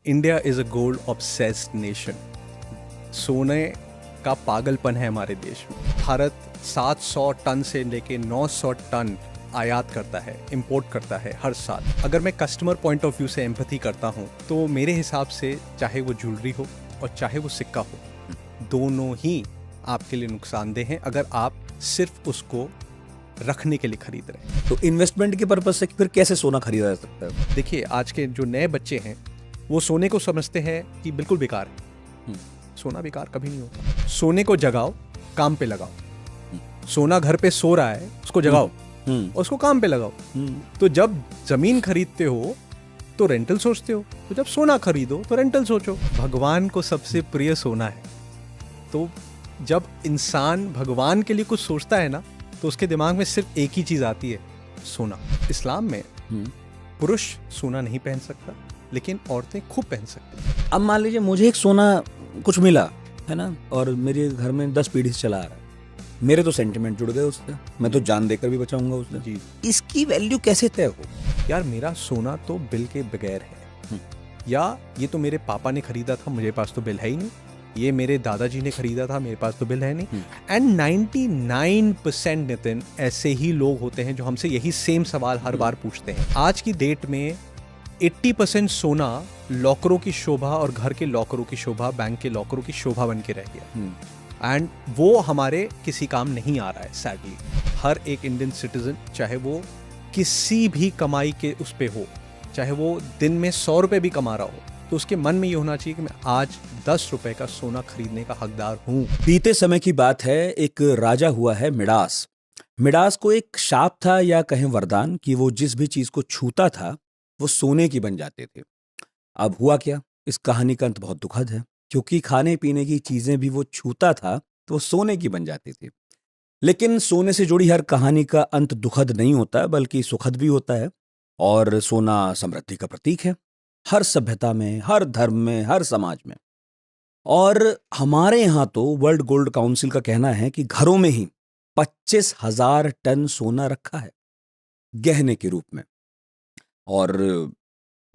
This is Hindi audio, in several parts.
India is a gold obsessed nation. सोने का पागलपन है हमारे देश में। भारत 700 टन से लेके 900 टन आयात करता है, इंपोर्ट करता है हर साल। अगर मैं कस्टमर पॉइंट ऑफ व्यू से एम्पैथी करता हूँ तो मेरे हिसाब से चाहे वो ज्वेलरी हो और चाहे वो सिक्का हो, दोनों ही आपके लिए नुकसानदेह हैं अगर आप सिर्फ उसको रखने के लिए खरीद रहे हैं। तो इन्वेस्टमेंट के पर्पज से फिर कैसे सोना खरीदा जा सकता है? देखिए, आज के जो नए बच्चे हैं वो सोने को समझते हैं कि बिल्कुल बेकार है। सोना बेकार कभी नहीं होता। सोने को जगाओ, काम पे लगाओ। सोना घर पे सो रहा है, उसको जगाओ और उसको काम पे लगाओ। तो जब जमीन खरीदते हो तो रेंटल सोचते हो, तो जब सोना खरीदो तो रेंटल सोचो। भगवान को सबसे प्रिय सोना है, तो जब इंसान भगवान के लिए कुछ सोचता है ना तो उसके दिमाग में सिर्फ एक ही चीज आती है, सोना। इस्लाम में पुरुष सोना नहीं पहन सकता, लेकिन औरतें खूब पहन सकती हैं। अब मान लीजिए मुझे एक सोना कुछ मिला है ना, और मेरे घर में 10 पीढ़ी से चला आ रहा है, मेरे तो सेंटिमेंट जुड़ गए उससे, मैं तो जान देकर भी बचाऊंगा उससे। जी, इसकी वैल्यू कैसे तय हो? यार मेरा सोना तो बिल के बगैर है, या ये तो मेरे पापा ने खरीदा था, मुझे पास तो बिल है ही नहीं। ये मेरे दादाजी ने खरीदा था, मेरे पास तो बिल है नहीं। एंड 99% नितिन ऐसे ही लोग होते हैं जो हमसे यही सेम सवाल हर बार पूछते हैं। आज की डेट में 80% सोना लॉकरों की शोभा और घर के लॉकरों की शोभा, बैंक के लॉकरों की शोभा बन के रह गया। एंड वो हमारे किसी काम नहीं आ रहा है सैडली। हर एक इंडियन सिटीजन, चाहे वो किसी भी कमाई के उस पे हो, चाहे वो दिन में 100 रुपए भी कमा रहा हो, तो उसके मन में ये होना चाहिए कि मैं आज 10 रुपए का सोना खरीदने का हकदार हूं। बीते समय की बात है, एक राजा हुआ है मिडास। मिडास को एक शाप था या कहें वरदान कि वो जिस भी चीज को छूता था वो सोने की बन जाते थे। अब हुआ क्या? इस कहानी का अंत बहुत दुखद है, क्योंकि खाने पीने की चीजें भी वो छूता था तो वो सोने की बन जाती थी। लेकिन सोने से जुड़ी हर कहानी का अंत दुखद नहीं होता, बल्कि सुखद भी होता है। और सोना समृद्धि का प्रतीक है, हर सभ्यता में, हर धर्म में, हर समाज में। और हमारे यहाँ तो वर्ल्ड गोल्ड काउंसिल का कहना है कि घरों में ही 25,000 टन सोना रखा है गहने के रूप में। और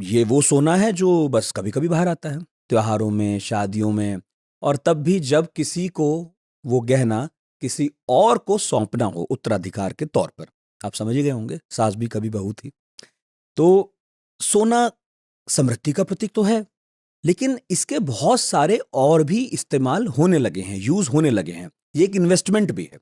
ये वो सोना है जो बस कभी कभी बाहर आता है, त्योहारों में, शादियों में, और तब भी जब किसी को वो गहना किसी और को सौंपना हो उत्तराधिकार के तौर पर। आप समझ ही गए होंगे, सास भी कभी बहू थी। तो सोना समृद्धि का प्रतीक तो है, लेकिन इसके बहुत सारे और भी इस्तेमाल होने लगे हैं, यूज होने लगे हैं। ये एक इन्वेस्टमेंट भी है,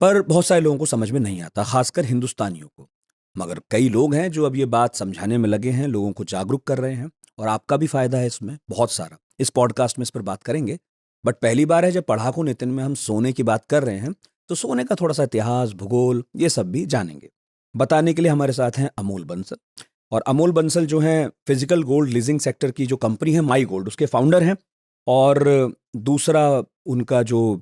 पर बहुत सारे लोगों को समझ में नहीं आता, खासकर हिंदुस्तानियों को। मगर कई लोग हैं जो अब ये बात समझाने में लगे हैं, लोगों को जागरूक कर रहे हैं, और आपका भी फायदा है इसमें बहुत सारा। इस पॉडकास्ट में इस पर बात करेंगे। बट पहली बार है जब पढ़ाकू नितिन में हम सोने की बात कर रहे हैं, तो सोने का थोड़ा सा इतिहास, भूगोल, ये सब भी जानेंगे। बताने के लिए हमारे साथ हैं अमोल बंसल। और अमोल बंसल जो हैं फिजिकल गोल्ड लीजिंग सेक्टर की जो कंपनी है माई गोल्ड, उसके फाउंडर हैं। और दूसरा उनका जो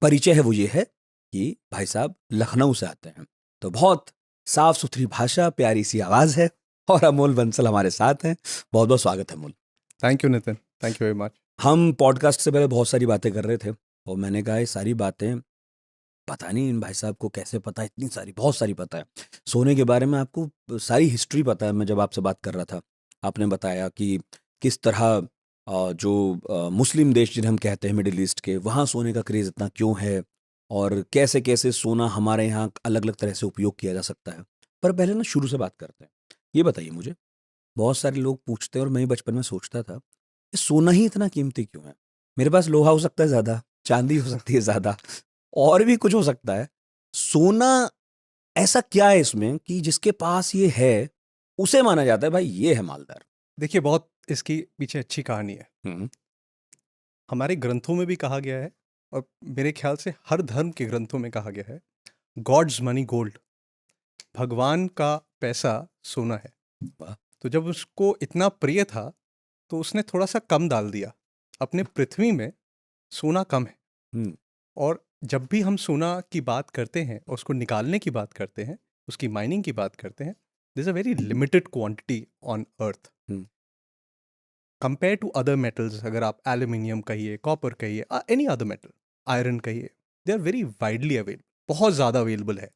परिचय है वो ये है कि भाई साहब लखनऊ से आते हैं, तो बहुत साफ सुथरी भाषा, प्यारी सी आवाज है। और अमोल बंसल हमारे साथ हैं। बहुत बहुत स्वागत है Amol. Thank you Nitin, thank you very much. हम पॉडकास्ट से पहले बहुत सारी बातें कर रहे थे, और मैंने कहा ये सारी बातें पता नहीं इन भाई साहब को कैसे पता है, इतनी सारी, बहुत सारी पता है सोने के बारे में। आपको सारी हिस्ट्री पता है। मैं जब आपसे बात कर रहा था, आपने बताया कि किस तरह जो मुस्लिम देश जिन्हें हम कहते हैं मिडिल ईस्ट के, वहाँ सोने का क्रेज इतना क्यों है, और कैसे कैसे सोना हमारे यहाँ अलग अलग तरह से उपयोग किया जा सकता है। पर पहले ना शुरू से बात करते हैं। ये बताइए मुझे, बहुत सारे लोग पूछते हैं और मैं बचपन में सोचता था, ये सोना ही इतना कीमती क्यों है? मेरे पास लोहा हो सकता है ज़्यादा, चांदी हो सकती है ज़्यादा, और भी कुछ हो सकता है। सोना ऐसा क्या है इसमें कि जिसके पास ये है उसे माना जाता है भाई ये है मालदार? देखिए, बहुत इसकी पीछे अच्छी कहानी है। हमारे ग्रंथों में भी कहा गया है, और मेरे ख्याल से हर धर्म के ग्रंथों में कहा गया है, गॉड्स मनी गोल्ड। भगवान का पैसा सोना है। वाह। तो जब उसको इतना प्रिय था तो उसने थोड़ा सा कम डाल दिया। अपने पृथ्वी में सोना कम है, हम्म, और जब भी हम सोना की बात करते हैं और उसको निकालने की बात करते हैं, उसकी माइनिंग की बात करते हैं, this a very limited quantity on earth hmm, compare to other metals. अगर आप एल्यूमिनियम कहिए, कॉपर कहिए, एनी अदर मेटल, आयरन कहिए, they are very widely available, बहुत ज़्यादा अवेलेबल है।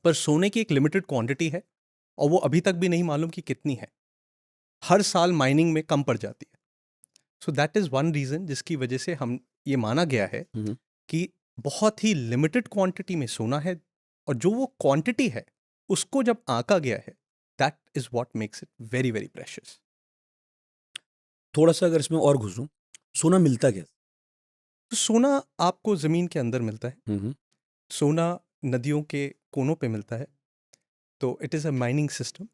पर सोने की एक लिमिटेड क्वांटिटी है, और वो अभी तक भी नहीं मालूम कि कितनी है। हर साल माइनिंग में कम पड़ जाती है। So that is one reason जिसकी वजह से हम ये माना गया है कि बहुत ही लिमिटेड क्वांटिटी में सोना है, और जो वो क्वांटिटी है उसको जब आंका गया है, that is what makes it very very precious. थोड़ा सा अगर इसमें और घुसूं, सोना मिलता कैसे? तो सोना आपको ज़मीन के अंदर मिलता है, हम्म सोना नदियों के कोनों पे मिलता है। तो it is a mining system,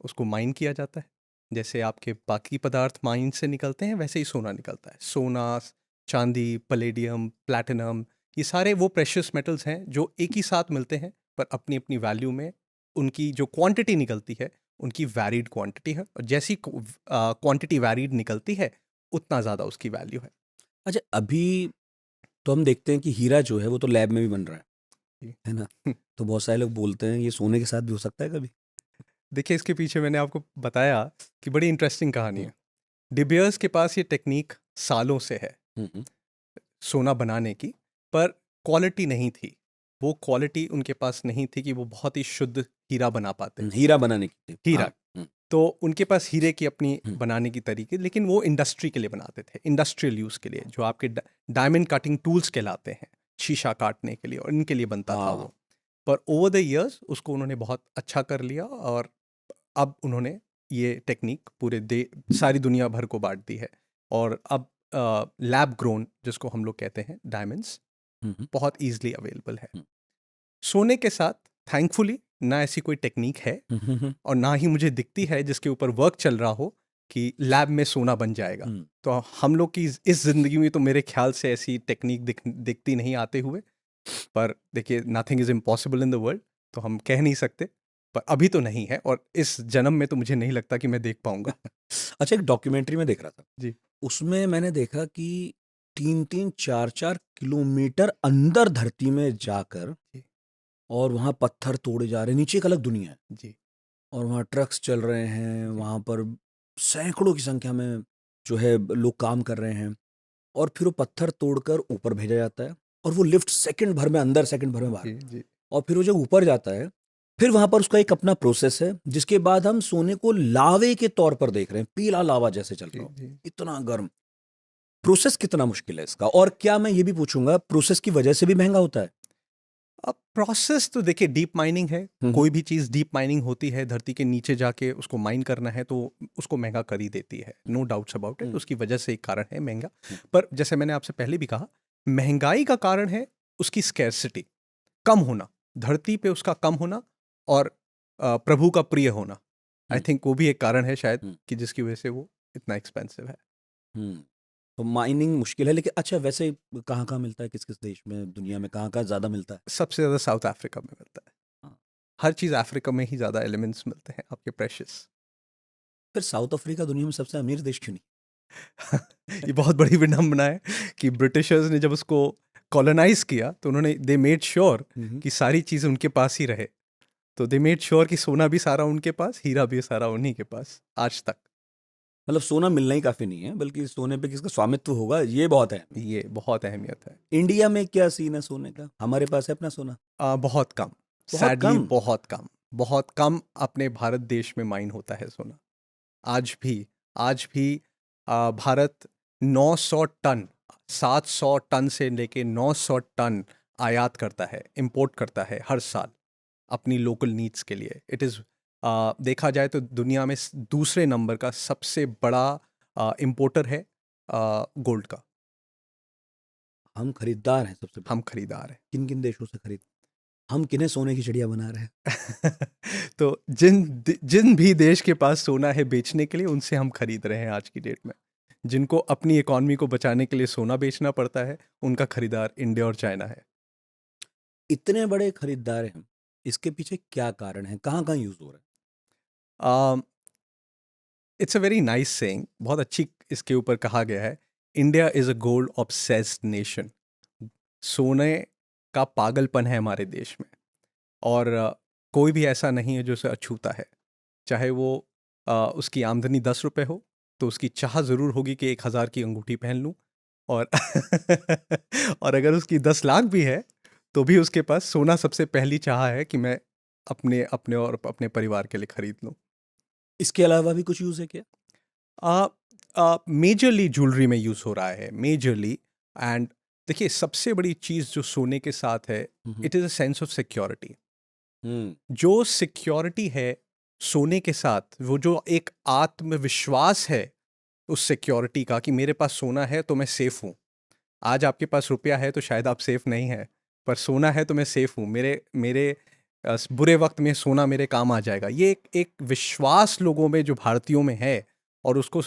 उसको माइन किया जाता है। जैसे आपके बाकी पदार्थ माइन से निकलते हैं, वैसे ही सोना निकलता है। सोना, चांदी, पलेडियम, प्लैटिनम, ये सारे वो प्रेशियस मेटल्स हैं जो एक ही साथ मिलते हैं, पर अपनी अपनी वैल्यू में उनकी जो क्वांटिटी निकलती है उनकी वैरिड क्वांटिटी है, और जैसी क्वांटिटी वैरिड निकलती है उतना ज़्यादा उसकी वैल्यू है। अच्छा, अभी तो हम देखते हैं कि हीरा जो है वो तो लैब में भी बन रहा जी। है ना? तो बहुत सारे लोग बोलते हैं ये सोने के साथ भी हो सकता है कभी? देखिए, इसके पीछे मैंने आपको बताया कि बड़ी इंटरेस्टिंग कहानी है। डिबियर्स के पास ये टेक्निक सालों से है हम्म सोना बनाने की, पर क्वालिटी नहीं थी। वो क्वालिटी उनके पास नहीं थी कि वो बहुत ही शुद्ध हीरा बना पाते। हीरा बनाने की थी। हीरा, हाँ। तो उनके पास हीरे की अपनी हम्म, बनाने की तरीके, लेकिन वो इंडस्ट्री के लिए बनाते थे, इंडस्ट्रियल यूज़ के लिए, जो आपके डायमंड कटिंग टूल्स कहलाते हैं, शीशा काटने के लिए, और इनके लिए बनता था हाँ। वो। पर ओवर द इयर्स उसको उन्होंने बहुत अच्छा कर लिया, और अब उन्होंने ये टेक्निक पूरे सारी दुनिया भर को बांट दी है। और अब लैब ग्रोन, जिसको हम लोग कहते हैं डायमंड्स, हम्म, बहुत ईजिली अवेलेबल है। हम्म, सोने के साथ थैंकफुली ना ऐसी कोई टेक्निक है, हम्म, और ना ही मुझे दिखती है जिसके ऊपर वर्क चल रहा हो कि लैब में सोना बन जाएगा। हम्म। तो हम लोग की इस ज़िंदगी में तो मेरे ख्याल से ऐसी टेक्निक दिखती नहीं आते हुए। पर देखिए, nothing is impossible in the world, तो हम कह नहीं सकते। पर अभी तो नहीं है, और इस जन्म में तो मुझे नहीं लगता कि मैं देख पाऊंगा। अच्छा, एक डॉक्यूमेंट्री में देख रहा था, जी। उसमें मैंने देखा कि 3-3, 4-4 किलोमीटर अंदर धरती में जाकर जी। और वहाँ पत्थर तोड़े जा रहे हैं, नीचे एक अलग दुनिया है, जी। और वहाँ ट्रक्स चल रहे हैं, जी। वहाँ पर सैकड़ों की संख्या में जो है लोग काम कर रहे हैं, और फिर वो पत्थर तोड़कर ऊपर भेजा जाता है, और वो लिफ्ट सेकंड भर में अंदर, सेकंड भर में बाहर, जी। जी। और फिर वो जब ऊपर जाता है, फिर वहां पर उसका एक अपना प्रोसेस है, जिसके बाद हम सोने को लावे के तौर पर देख रहे हैं, पीला लावा जैसे चल जी। रहा हो, जी। इतना गर्म। प्रोसेस कितना मुश्किल है इसका, और क्या मैं ये भी पूछूंगा प्रोसेस की वजह से भी महंगा होता है? अब प्रोसेस तो देखिए, डीप माइनिंग है। कोई भी चीज़ डीप माइनिंग होती है, धरती के नीचे जाके उसको माइन करना है, तो उसको महंगा कर ही देती है, नो डाउट्स अबाउट इट। उसकी वजह से एक कारण है महंगा। पर जैसे मैंने आपसे पहले भी कहा, महंगाई का कारण है उसकी स्कैर्सिटी, कम होना, धरती पे उसका कम होना, और प्रभु का प्रिय होना। आई थिंक वो भी एक कारण है शायद, कि जिसकी वजह से वो इतना एक्सपेंसिव है। तो माइनिंग मुश्किल है, लेकिन अच्छा वैसे कहाँ कहाँ मिलता है, किस किस देश में, दुनिया में कहाँ कहाँ ज्यादा मिलता है? सबसे ज़्यादा साउथ अफ्रीका में मिलता है। हाँ। हर चीज़ अफ्रीका में ही ज़्यादा एलिमेंट्स मिलते हैं आपके प्रेशियस। फिर साउथ अफ्रीका दुनिया में सबसे अमीर देश क्यों नहीं? ये बहुत बड़ी विडंबना है कि ब्रिटिशर्स ने जब उसको कॉलोनाइज किया, तो उन्होंने दे मेड श्योर कि सारी चीज़ उनके पास ही रहे। तो दे मेड श्योर कि सोना भी सारा उनके पास, हीरा भी सारा उन्हीं के पास आज तक। मतलब सोना मिलना ही काफी नहीं है, बल्कि सोने पे किसका स्वामित्व होगा ये बहुत है। ये बहुत अहमियत है। इंडिया में क्या सीन है सोने का, हमारे पास है अपना सोना? बहुत कम, बहुत सैडली कम। बहुत कम, बहुत कम अपने भारत देश में माइन होता है सोना। आज भी, आज भी भारत 900 टन, 700 टन से लेके 900 टन आयात करता है, इंपोर्ट करता है हर साल अपनी लोकल नीड्स के लिए। इट इज़, देखा जाए तो दुनिया में दूसरे नंबर का सबसे बड़ा इंपोर्टर है गोल्ड का। हम खरीदार हैं सबसे बड़े। हम खरीदार हैं। किन किन देशों से खरीद, हम किन्हें सोने की चिड़िया बना रहे हैं? तो जिन भी देश के पास सोना है बेचने के लिए, उनसे हम खरीद रहे हैं आज की डेट में। जिनको अपनी इकॉनमी को बचाने के लिए सोना बेचना पड़ता है, उनका खरीदार इंडिया और चाइना है। इतने बड़े खरीदार हैं, इसके पीछे क्या कारण है, कहाँ कहाँ यूज हो रहा है? It's a very nice saying, बहुत अच्छी इसके ऊपर कहा गया है। India is a gold obsessed nation. सोने का पागलपन है हमारे देश में, और कोई भी ऐसा नहीं है जो उसे अछूता है। चाहे वो उसकी आमदनी 10 रुपये हो, तो उसकी चाह ज़रूर होगी कि 1,000 की अंगूठी पहन लूँ। और और अगर उसकी 10 लाख भी है, तो भी उसके पास सोना सबसे पहली चाह है कि मैं अपने अपने और अपने परिवार के लिए खरीद लूँ। इसके अलावा भी कुछ यूज है क्या? मेजरली ज्वेलरी में यूज़ हो रहा है, मेजरली। एंड देखिए, सबसे बड़ी चीज़ जो सोने के साथ है, it is a sense of security. जो सिक्योरिटी है सोने के साथ, वो जो एक आत्मविश्वास है उस सिक्योरिटी का कि मेरे पास सोना है तो मैं सेफ हूँ। आज आपके पास रुपया है तो शायद आप सेफ नहीं है, पर सोना है तो मैं सेफ हूँ। मेरे मेरे बुरे वक्त में सोना मेरे काम आ जाएगा। ये एक विश्वास लोगों में, जो भारतीयों में है, और उसको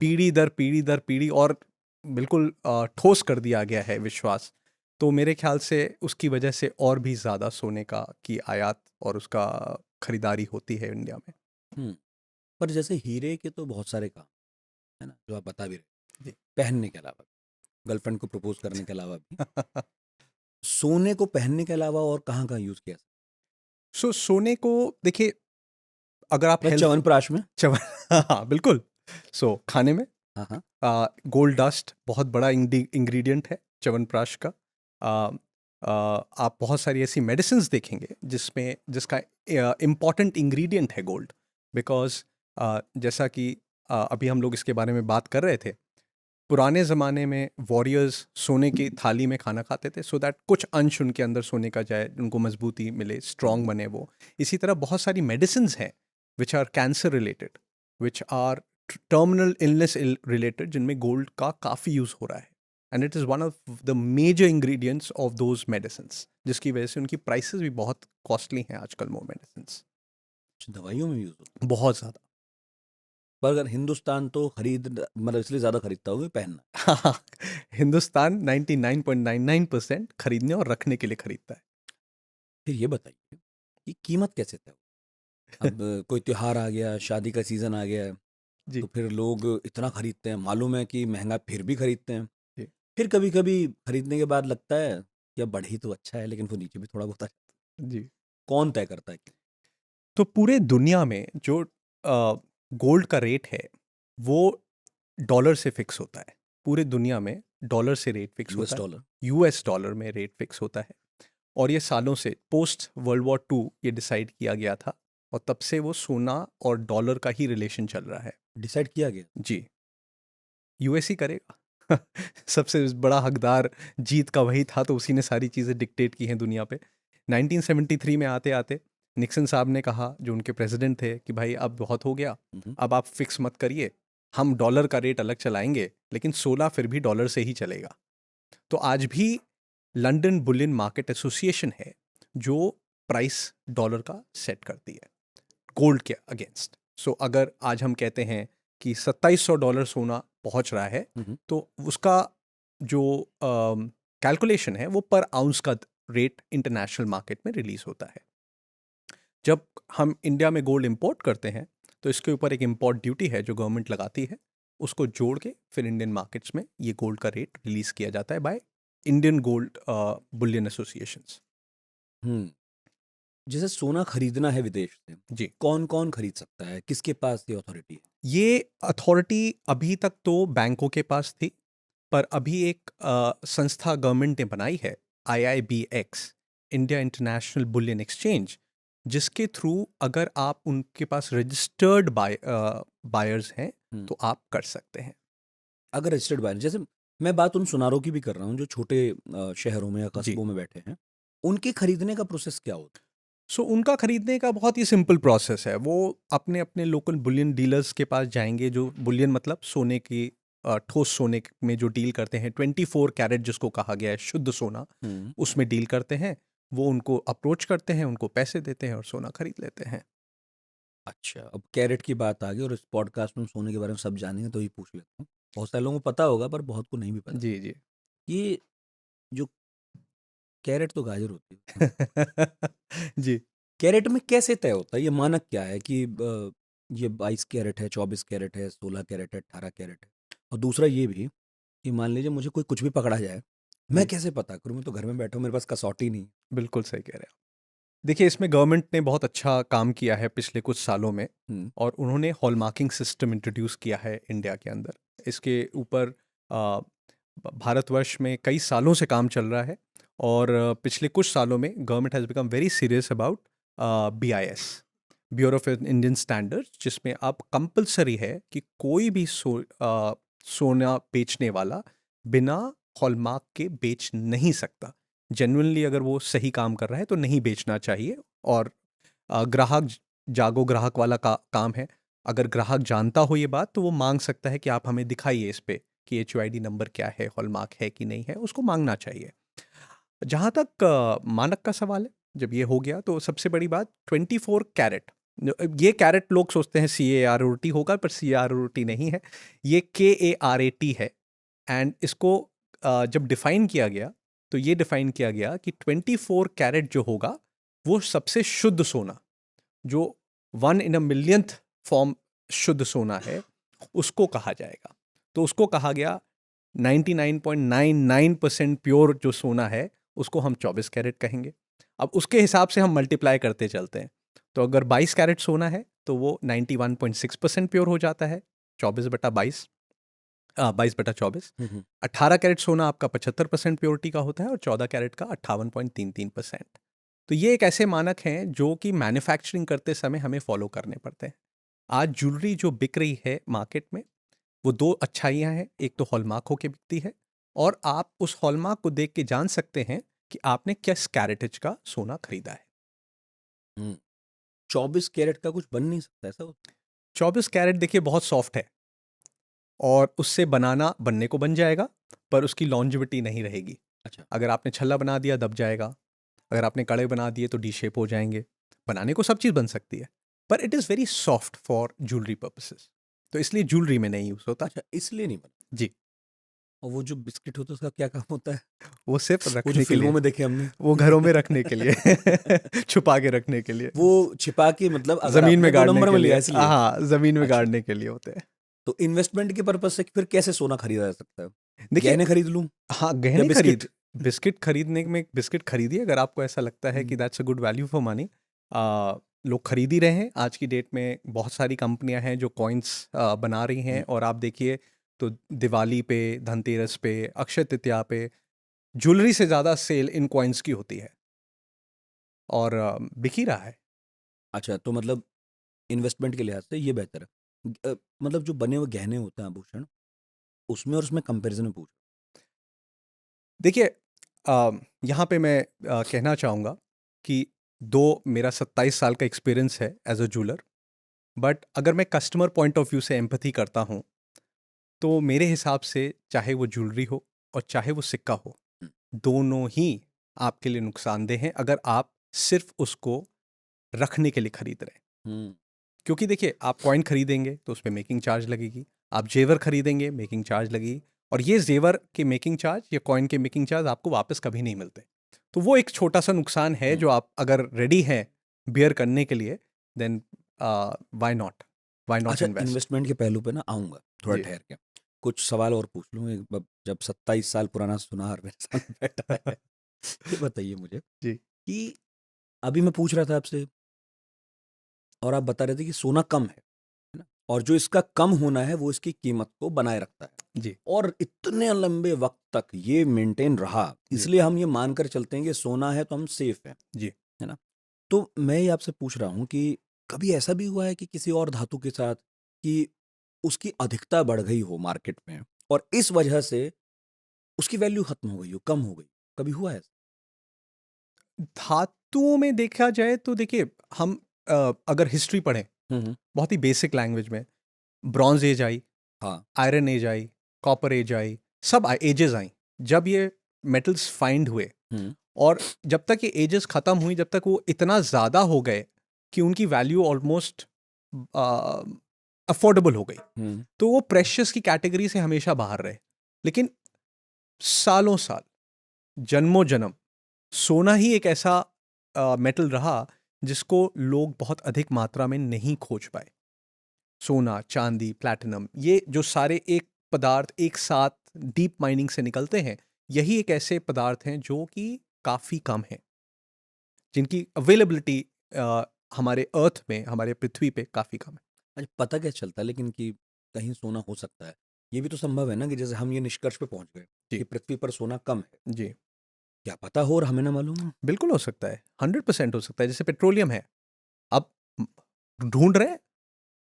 पीढ़ी दर पीढ़ी दर पीढ़ी और बिल्कुल ठोस कर दिया गया है विश्वास। तो मेरे ख्याल से उसकी वजह से और भी ज़्यादा सोने का की आयात और उसका खरीदारी होती है इंडिया में। हम्म। पर जैसे हीरे के तो बहुत सारे काम है ना, जो आप बता भी रहे, जी। पहनने के अलावा, गर्लफ्रेंड को प्रपोज करने के अलावा भी सोने को पहनने के अलावा और कहाँ कहाँ यूज किया? सोने को देखिए, अगर आप हेल्थ च्यवनप्राश में। हाँ बिल्कुल। खाने में हाँ हाँ। गोल्ड डस्ट बहुत बड़ा इंग्रेडिएंट है च्यवनप्राश का। आप बहुत सारी ऐसी मेडिसिन्स देखेंगे जिसका इम्पॉर्टेंट इंग्रेडिएंट है गोल्ड। बिकॉज जैसा कि अभी हम लोग इसके बारे में बात कर रहे थे, पुराने ज़माने में वॉरियर्स सोने की थाली में खाना खाते थे, सो दैट कुछ अंश उनके अंदर सोने का जाए, उनको मजबूती मिले, स्ट्रांग बने वो। इसी तरह बहुत सारी मेडिसिन्स हैं which are cancer related, which are terminal illness related, जिनमें गोल्ड का काफ़ी यूज़ हो रहा है। And it is one of the major ingredients of those medicines, जिसकी वजह से उनकी प्राइसेस भी बहुत कॉस्टली हैं आजकल वो मेडिसिन्स, दवाइयों में यूज होता बहुत ज़्यादा। पर अगर हिंदुस्तान तो खरीद, मतलब इसलिए ज्यादा खरीदता होगा पहनना। हाँ, हिंदुस्तान 99.99% खरीदने और रखने के लिए खरीदता है। फिर ये बताइए कि कीमत कैसे तय हो? अब कोई त्योहार आ गया, शादी का सीजन आ गया, जी। तो फिर लोग इतना खरीदते हैं, मालूम है कि महंगा, फिर भी खरीदते हैं। जी। फिर कभी कभी खरीदने के बाद लगता है कि अब बढ़ी तो अच्छा है, लेकिन वो नीचे भी थोड़ा बहुत जी। कौन तय करता है कि तो पूरे दुनिया में जो गोल्ड का रेट है, वो डॉलर से फिक्स होता है। पूरे दुनिया में डॉलर से रेट फिक्स यूएस होता है। डॉलर? यूएस डॉलर में रेट फिक्स होता है। और ये सालों से, पोस्ट वर्ल्ड वॉर टू, ये डिसाइड किया गया था। और तब से वो सोना और डॉलर का ही रिलेशन चल रहा है। डिसाइड किया गया? जी। यूएस ही करेगा। सबसे बड़ा हकदार जीत का वही था, तो उसी ने सारी चीज़ें डिक्टेट की हैं दुनिया पे। 1973 में आते आते निक्सन साहब ने कहा, जो उनके प्रेसिडेंट थे, कि भाई अब बहुत हो गया, अब आप फिक्स मत करिए, हम डॉलर का रेट अलग चलाएंगे, लेकिन सोना फिर भी डॉलर से ही चलेगा। तो आज भी लंदन बुलियन मार्केट एसोसिएशन है जो प्राइस डॉलर का सेट करती है गोल्ड के अगेंस्ट। सो अगर आज हम कहते हैं कि $2700 सोना पहुंच रहा है, तो उसका जो कैलकुलेशन है वो पर आउंस का रेट इंटरनेशनल मार्केट में रिलीज होता है। जब हम इंडिया में गोल्ड इंपोर्ट करते हैं, तो इसके ऊपर एक इंपोर्ट ड्यूटी है जो गवर्नमेंट लगाती है, उसको जोड़ के फिर इंडियन मार्केट्स में ये गोल्ड का रेट रिलीज किया जाता है by Indian gold bullion associations. Hmm. जैसे सोना खरीदना है विदेश से, जी। कौन कौन खरीद सकता है? किसके पास ये अथॉरिटी है? ये अथॉरिटी अभी तक तो बैंकों के पास थी, पर अभी एक संस्था गवर्नमेंट ने बनाई है, IIBX, India international bullion exchange, जिसके थ्रू अगर आप उनके पास रजिस्टर्ड बायर्स हैं तो आप कर सकते हैं। अगर रजिस्टर्ड बायर, जैसे मैं बात उन सुनारों की भी कर रहा हूँ जो छोटे शहरों में या जी। कस्बों में बैठे हैं, उनके खरीदने का प्रोसेस क्या होता है? उनका खरीदने का बहुत ही सिंपल प्रोसेस है। वो अपने अपने लोकल बुलियन डीलर्स के पास जाएंगे, जो बुलियन मतलब सोने की ठोस सोने में जो डील करते हैं, 24 कैरेट जिसको कहा गया है शुद्ध सोना, उसमें डील करते हैं। वो उनको अप्रोच करते हैं, उनको पैसे देते हैं और सोना खरीद लेते हैं। अच्छा, अब कैरेट की बात आ गई और इस पॉडकास्ट में सोने के बारे में सब जानेंगे, तो ही पूछ लेता हूँ। बहुत सारे लोगों को पता होगा पर बहुत को नहीं भी पता। जी जी। ये जो कैरेट तो गाजर होती है जी। कैरेट में कैसे तय होता है? ये मानक क्या है कि ये 22 कैरेट है, 24 कैरेट है, 16 कैरेट है, 18 कैरेट है? और दूसरा ये भी कि मान लीजिए मुझे कोई कुछ भी पकड़ा जाए, मैं जी। कैसे पता करूँ? मैं तो घर में बैठा हूँ, मेरे पास कसौटी नहीं। बिल्कुल सही कह रहे हैं आप। देखिए, इसमें गवर्नमेंट ने बहुत अच्छा काम किया है पिछले कुछ सालों में, और उन्होंने हॉलमार्किंग सिस्टम इंट्रोड्यूस किया है इंडिया के अंदर। इसके ऊपर भारतवर्ष में कई सालों से काम चल रहा है, और पिछले कुछ सालों में government has become very serious about BIS, bureau of Indian standards, जिसमें आप कंपलसरी है कि कोई भी सोना बेचने वाला बिना हॉलमार्क के बेच नहीं सकता। जेन्युइनली अगर वो सही काम कर रहा है तो नहीं बेचना चाहिए। और ग्राहक जागो ग्राहक वाला काम है। अगर ग्राहक जानता हो ये बात तो वो मांग सकता है कि आप हमें दिखाइए इस पे कि HUID नंबर क्या है, हॉलमार्क है कि नहीं है, उसको मांगना चाहिए। जहाँ तक मानक का सवाल है, जब ये हो गया तो सबसे बड़ी बात 24 कैरेट। ये कैरेट लोग सोचते हैं CAROT होगा, पर CAROT नहीं है, ये KARAT है। एंड इसको जब डिफाइन किया गया तो ये डिफाइन किया गया कि 24 कैरेट जो होगा वो सबसे शुद्ध सोना, जो 1 in a millionth फॉर्म शुद्ध सोना है, उसको कहा जाएगा। तो उसको कहा गया 99.99% प्योर जो सोना है उसको हम 24 कैरेट कहेंगे। अब उसके हिसाब से हम मल्टीप्लाई करते चलते हैं, तो अगर 22 कैरेट सोना है तो वो 91.6% प्योर हो जाता है, 24/22, 22/24। 18 कैरेट सोना आपका 75% प्योरिटी का होता है और 14 कैरेट का 58.33%। तो ये एक ऐसे मानक हैं जो कि मैन्युफैक्चरिंग करते समय हमें फॉलो करने पड़ते हैं। आज ज्वेलरी जो बिक रही है मार्केट में, वो दो अच्छाइयाँ हैं। एक तो हॉलमार्क होके बिकती है, और आप उस हॉलमार्क को देख के जान सकते हैं कि आपने किस कैरेटेज का सोना खरीदा है। 24 कैरेट का कुछ बन नहीं सकता ऐसा? 24 कैरेट देखिए बहुत सॉफ्ट है, और उससे बनाना बनने को बन जाएगा, पर उसकी लॉन्जिविटी नहीं रहेगी। अच्छा। अगर आपने छल्ला बना दिया दब जाएगा, अगर आपने कड़े बना दिए तो डी शेप हो जाएंगे। बनाने को सब चीज़ बन सकती है, पर it is very soft for jewellery purposes, तो इसलिए ज्वेलरी में नहीं यूज़ होता। अच्छा, इसलिए नहीं बना। जी। और वो जो बिस्किट होता है उसका क्या काम होता है? वो सिर्फ वो जो रखने के फिल्मों लिए, में देखे हमने। वो घरों में रखने के लिए छुपा के रखने के लिए, वो छिपा के, मतलब अगर जमीन आपने में 2 गाड़ने नंबर के में लिए। लिया इसलिए। हाँ, जमीन में अच्छा। गाड़ने के लिए होते हैं। तो इन्वेस्टमेंट के पर्पज से फिर कैसे सोना खरीदा जा सकता है? देखिए, गहने खरीद लूं हाँ, या गहने बिस्किट? बिस्किट खरीदने में बिस्किट खरीदिए अगर आपको ऐसा लगता है कि that's a good value for money. लोग खरीद ही रहे हैं। आज की डेट में बहुत सारी कंपनियां हैं जो कॉइन्स बना रही हैं, और आप देखिए तो दिवाली पे, धनतेरस पे, अक्षय तृतीया पे ज्वेलरी से ज़्यादा सेल इन कॉइन्स की होती है, और बिक ही रहा है। अच्छा, तो मतलब इन्वेस्टमेंट के लिहाज से ये बेहतर है। मतलब जो बने हुए गहने होते हैं, आभूषण, उसमें और उसमें कंपैरिजन में पूछ। देखिए, यहाँ पे मैं कहना चाहूँगा कि दो मेरा 27 साल का एक्सपीरियंस है एज अ ज्वेलर, बट अगर मैं कस्टमर पॉइंट ऑफ व्यू से एम्पैथी करता हूँ, तो मेरे हिसाब से चाहे वो ज्वेलरी हो और चाहे वो सिक्का हो, दोनों ही आपके लिए नुकसानदेह हैं अगर आप सिर्फ उसको रखने के लिए खरीद रहे हैं। हम्म। क्योंकि देखिए, आप कॉइन खरीदेंगे तो उस पर मेकिंग चार्ज लगेगी, आप जेवर खरीदेंगे मेकिंग चार्ज लगेगी, और ये जेवर के मेकिंग चार्ज या कॉइन के मेकिंग चार्ज आपको वापस कभी नहीं मिलते। तो वो एक छोटा सा नुकसान है जो आप अगर रेडी हैं बियर करने के लिए, देन वाई नॉट अच्छा, इन्वेस्ट। इन्वेस्टमेंट के पहलू पे ना आऊंगा थोड़ा जी। ठहर के। कुछ सवाल और पूछ लूँ जब 27 साल पुराना सुनार मेरे सामने बैठा है। ये बताइए मुझे जी। कि अभी मैं पूछ रहा था आपसे, और आप बता रहे थे कि सोना कम है ना? और जो इसका कम होना है वो इसकी कीमत को बनाए रखता है, जी। और इतने लंबे वक्त तक ये मेंटेन रहा, जी। इसलिए हम ये मानकर चलते हैं कि सोना है तो हम सेफ हैं, जी। है ना? तो मैं ये आपसे पूछ रहा हूँ कि कभी ऐसा भी हुआ है कि किसी और धातु के साथ कि उसकी अधिकता बढ़ गई हो मार्केट में, और इस वजह से उसकी वैल्यू खत्म हो गई हो, कम हो गई? कभी हुआ है ऐसा? धातुओं में देखा जाए तो देखिए, हम अगर हिस्ट्री पढ़ें हम्म। बहुत ही बेसिक लैंग्वेज में, ब्रॉन्ज एज आई, हाँ। आयरन एज आई, कॉपर एज आई, सब एजेस आई। जब ये मेटल्स फाइंड हुए, हम्म। और जब तक ये एजेस खत्म हुई, जब तक वो इतना ज़्यादा हो गए कि उनकी वैल्यू ऑलमोस्ट अफोर्डेबल हो गई, हम्म। तो वो प्रेशियस की कैटेगरी से हमेशा बाहर रहे। लेकिन सालों साल, जन्मों जन्म, सोना ही एक ऐसा मेटल रहा जिसको लोग बहुत अधिक मात्रा में नहीं खोज पाए। सोना, चांदी, प्लैटिनम, ये जो सारे एक पदार्थ एक साथ डीप माइनिंग से निकलते हैं, यही एक ऐसे पदार्थ हैं जो कि काफ़ी कम हैं, जिनकी अवेलेबिलिटी हमारे अर्थ में, हमारे पृथ्वी पे काफ़ी कम है। अच्छा, पता क्या चलता है लेकिन कि कहीं सोना हो सकता है? ये भी तो संभव है ना कि जैसे हम ये निष्कर्ष पे पहुंच गए जी। कि पृथ्वी पर सोना कम है, जी। क्या पता हो और हमें ना मालूम हो? बिल्कुल हो सकता है, 100% हो सकता है। जैसे पेट्रोलियम है। अब ढूंढ रहे हैं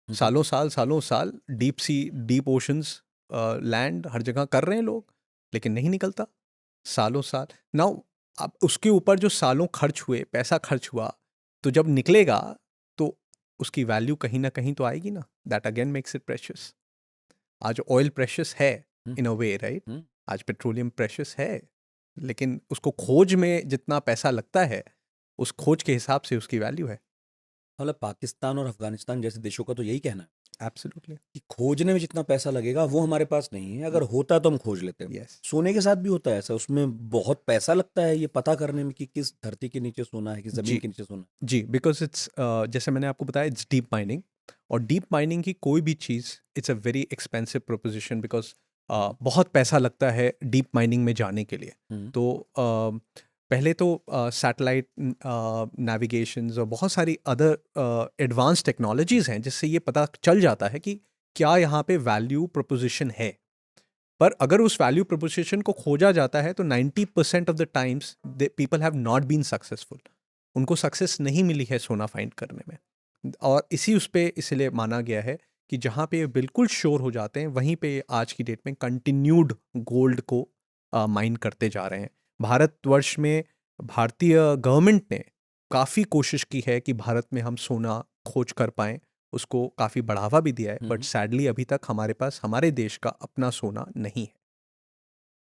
सालों साल, डीप ओशंस, लैंड, हर जगह कर रहे हैं लोग, लेकिन नहीं निकलता सालों साल। नाउ अब उसके ऊपर जो सालों खर्च हुए, पैसा खर्च हुआ, तो जब निकलेगा तो उसकी वैल्यू कहीं ना कहीं तो आएगी ना। That again makes it precious. आज ऑयल प्रेशियस है इन अ वे, राइट? आज पेट्रोलियम प्रेशियस है, लेकिन उसको खोज में जितना पैसा लगता है, उस खोज के हिसाब से उसकी वैल्यू है। मतलब पाकिस्तान और अफगानिस्तान जैसे देशों का तो यही कहना है एब्सोल्युटली। कि खोजने में जितना पैसा लगेगा वो हमारे पास नहीं है, अगर होता तो हम खोज लेते हैं। यस। सोने के साथ भी होता है ऐसा, उसमें बहुत पैसा लगता है ये पता करने में कि किस धरती के नीचे सोना है, किस जमीन जी के नीचे सोना है। जी, बिकॉज इट्स जैसे मैंने आपको बताया, इट्स डीप माइनिंग। और डीप माइनिंग की कोई भी चीज़, it's a very expensive proposition, because बहुत पैसा लगता है डीप माइनिंग में जाने के लिए। तो पहले तो सैटेलाइट नेविगेशंस और बहुत सारी अदर एडवांस टेक्नोलॉजीज़ हैं जिससे ये पता चल जाता है कि क्या यहाँ पे वैल्यू प्रोपोजिशन है। पर अगर उस वैल्यू प्रोपोजिशन को खोजा जाता है तो 90% of the times people have not been successful. उनको सक्सेस नहीं मिली है सोना फाइंड करने में। और इसी उस पे इसलिए माना गया है कि जहाँ पे ये बिल्कुल श्योर हो जाते हैं, वहीं पे आज की डेट में कंटिन्यूड गोल्ड को माइन करते जा रहे हैं। भारतवर्ष में भारतीय गवर्नमेंट ने काफ़ी कोशिश की है कि भारत में हम सोना खोज कर पाएँ, उसको काफ़ी बढ़ावा भी दिया है, बट सैडली अभी तक हमारे पास हमारे देश का अपना सोना नहीं है।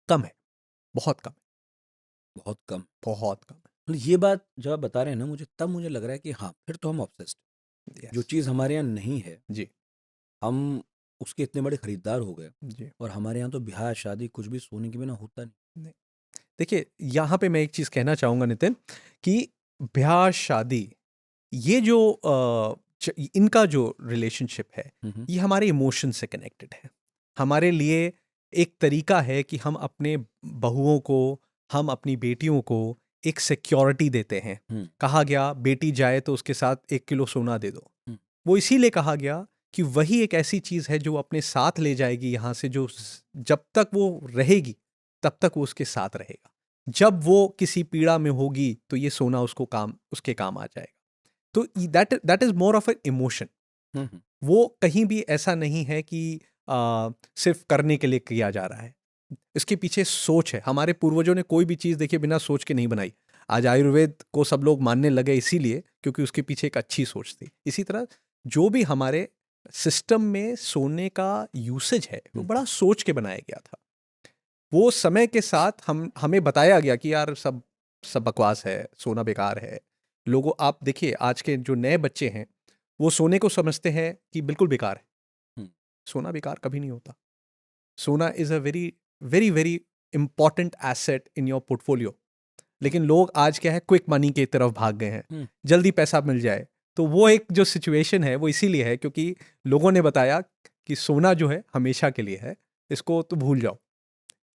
कम है, बहुत कम है, बहुत कम। बहुत कम मतलब ये बात जब आप बता रहे हैं ना मुझे, तब मुझे लग रहा है कि हाँ फिर तो हम ऑब्सेस्ड। है। जो यस। चीज़ हमारे यहाँ नहीं है जी हम उसके इतने बड़े खरीदार हो गए। जी। और हमारे यहाँ तो ब्याह शादी कुछ भी सोने के बिना होता नहीं। नहीं, देखिए यहाँ पे मैं एक चीज़ कहना चाहूँगा नितिन, कि ब्याह शादी, ये जो इनका जो रिलेशनशिप है, ये हमारे इमोशन से कनेक्टेड है। हमारे लिए एक तरीका है कि हम अपने बहुओं को, हम अपनी बेटियों को एक सिक्योरिटी देते हैं। कहा गया बेटी जाए तो उसके साथ 1 किलो सोना दे दो। वो इसीलिए कहा गया कि वही एक ऐसी चीज़ है जो अपने साथ ले जाएगी यहाँ से, जो जब तक वो रहेगी तब तक वो उसके साथ रहेगा। जब वो किसी पीड़ा में होगी तो ये सोना उसके काम आ जाएगा। तो that is more of an emotion. वो कहीं भी ऐसा नहीं है कि सिर्फ करने के लिए किया जा रहा है। इसके पीछे सोच है। हमारे पूर्वजों ने कोई भी चीज़ देखिए बिना सोच के नहीं बनाई। आज आयुर्वेद को सब लोग मानने लगे इसीलिए क्योंकि उसके पीछे एक अच्छी सोच थी। इसी तरह जो भी हमारे सिस्टम में सोने का यूसेज है वो बड़ा सोच के बनाया गया था। वो समय के साथ हमें बताया गया कि यार सब बकवास है, सोना बेकार है। लोगों, आप देखिए आज के जो नए बच्चे हैं वो सोने को समझते हैं कि बिल्कुल बेकार है। सोना बेकार कभी नहीं होता। सोना is a very very very important asset in your portfolio. लेकिन लोग आज क्या है, क्विक मनी की तरफ भाग गए हैं, जल्दी पैसा मिल जाए। तो वो एक जो सिचुएशन है वो इसीलिए है क्योंकि लोगों ने बताया कि सोना जो है हमेशा के लिए है, इसको तो भूल जाओ,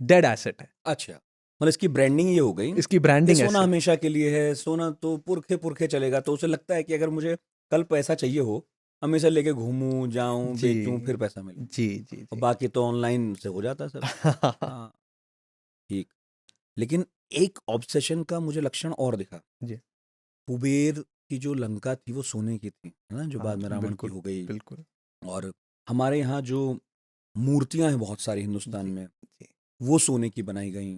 डेड एसेट है। अच्छा, मतलब इसकी ब्रांडिंग ये हो गई, इसकी ब्रांडिंग सोना ऐसे। हमेशा के लिए है, सोना तो पुरखे पुरखे चलेगा। तो उसे लगता है कि अगर मुझे कल पैसा चाहिए हो, हमेशा लेके घूमूं, जाऊं, जी बेचूं, फिर पैसा मिले। जी जी और जी। बाकी तो ऑनलाइन से हो जाता है सब। हाँ, ठीक। लेकिन एक ऑब्सेशन का मुझे लक्षण और दिखा। जी कुबेर की जो लंका थी वो सोने की थी, है ना, जो हाँ, बाद में रावण की बिल्कुल हो गई। बिल्कुल। और हमारे यहाँ जो मूर्तियां हैं बहुत सारी हिंदुस्तान जी में, जी वो सोने की बनाई गई।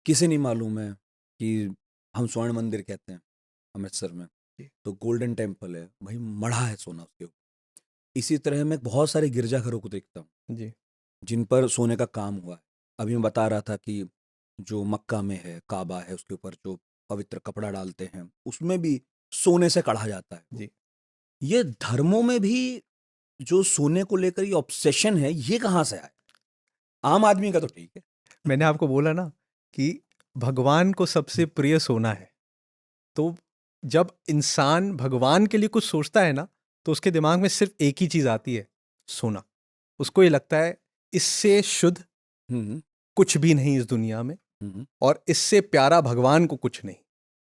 किसे नहीं मालूम है कि हम स्वर्ण मंदिर कहते हैं अमृतसर में, जी तो गोल्डन टेम्पल है भाई, मढ़ा है सोना उसके ऊपर। इसी तरह मैं बहुत सारे गिरजाघरों को देखता हूँ जी जिन पर सोने का काम हुआ है। अभी मैं बता रहा था कि जो मक्का में है काबा है, उसके ऊपर जो पवित्र कपड़ा डालते हैं उसमें भी सोने से कढ़ा जाता है। जी। ये धर्मों में भी जो सोने को लेकर ये ऑब्सेशन है, ये कहाँ से आया? आम आदमी का तो ठीक है। मैंने आपको बोला ना कि भगवान को सबसे प्रिय सोना है। तो जब इंसान भगवान के लिए कुछ सोचता है ना, तो उसके दिमाग में सिर्फ एक ही चीज आती है, सोना। उसको ये लगता है इससे शुद्ध हम्म कुछ भी नहीं इस दुनिया में, हम्म और इससे प्यारा भगवान को कुछ नहीं।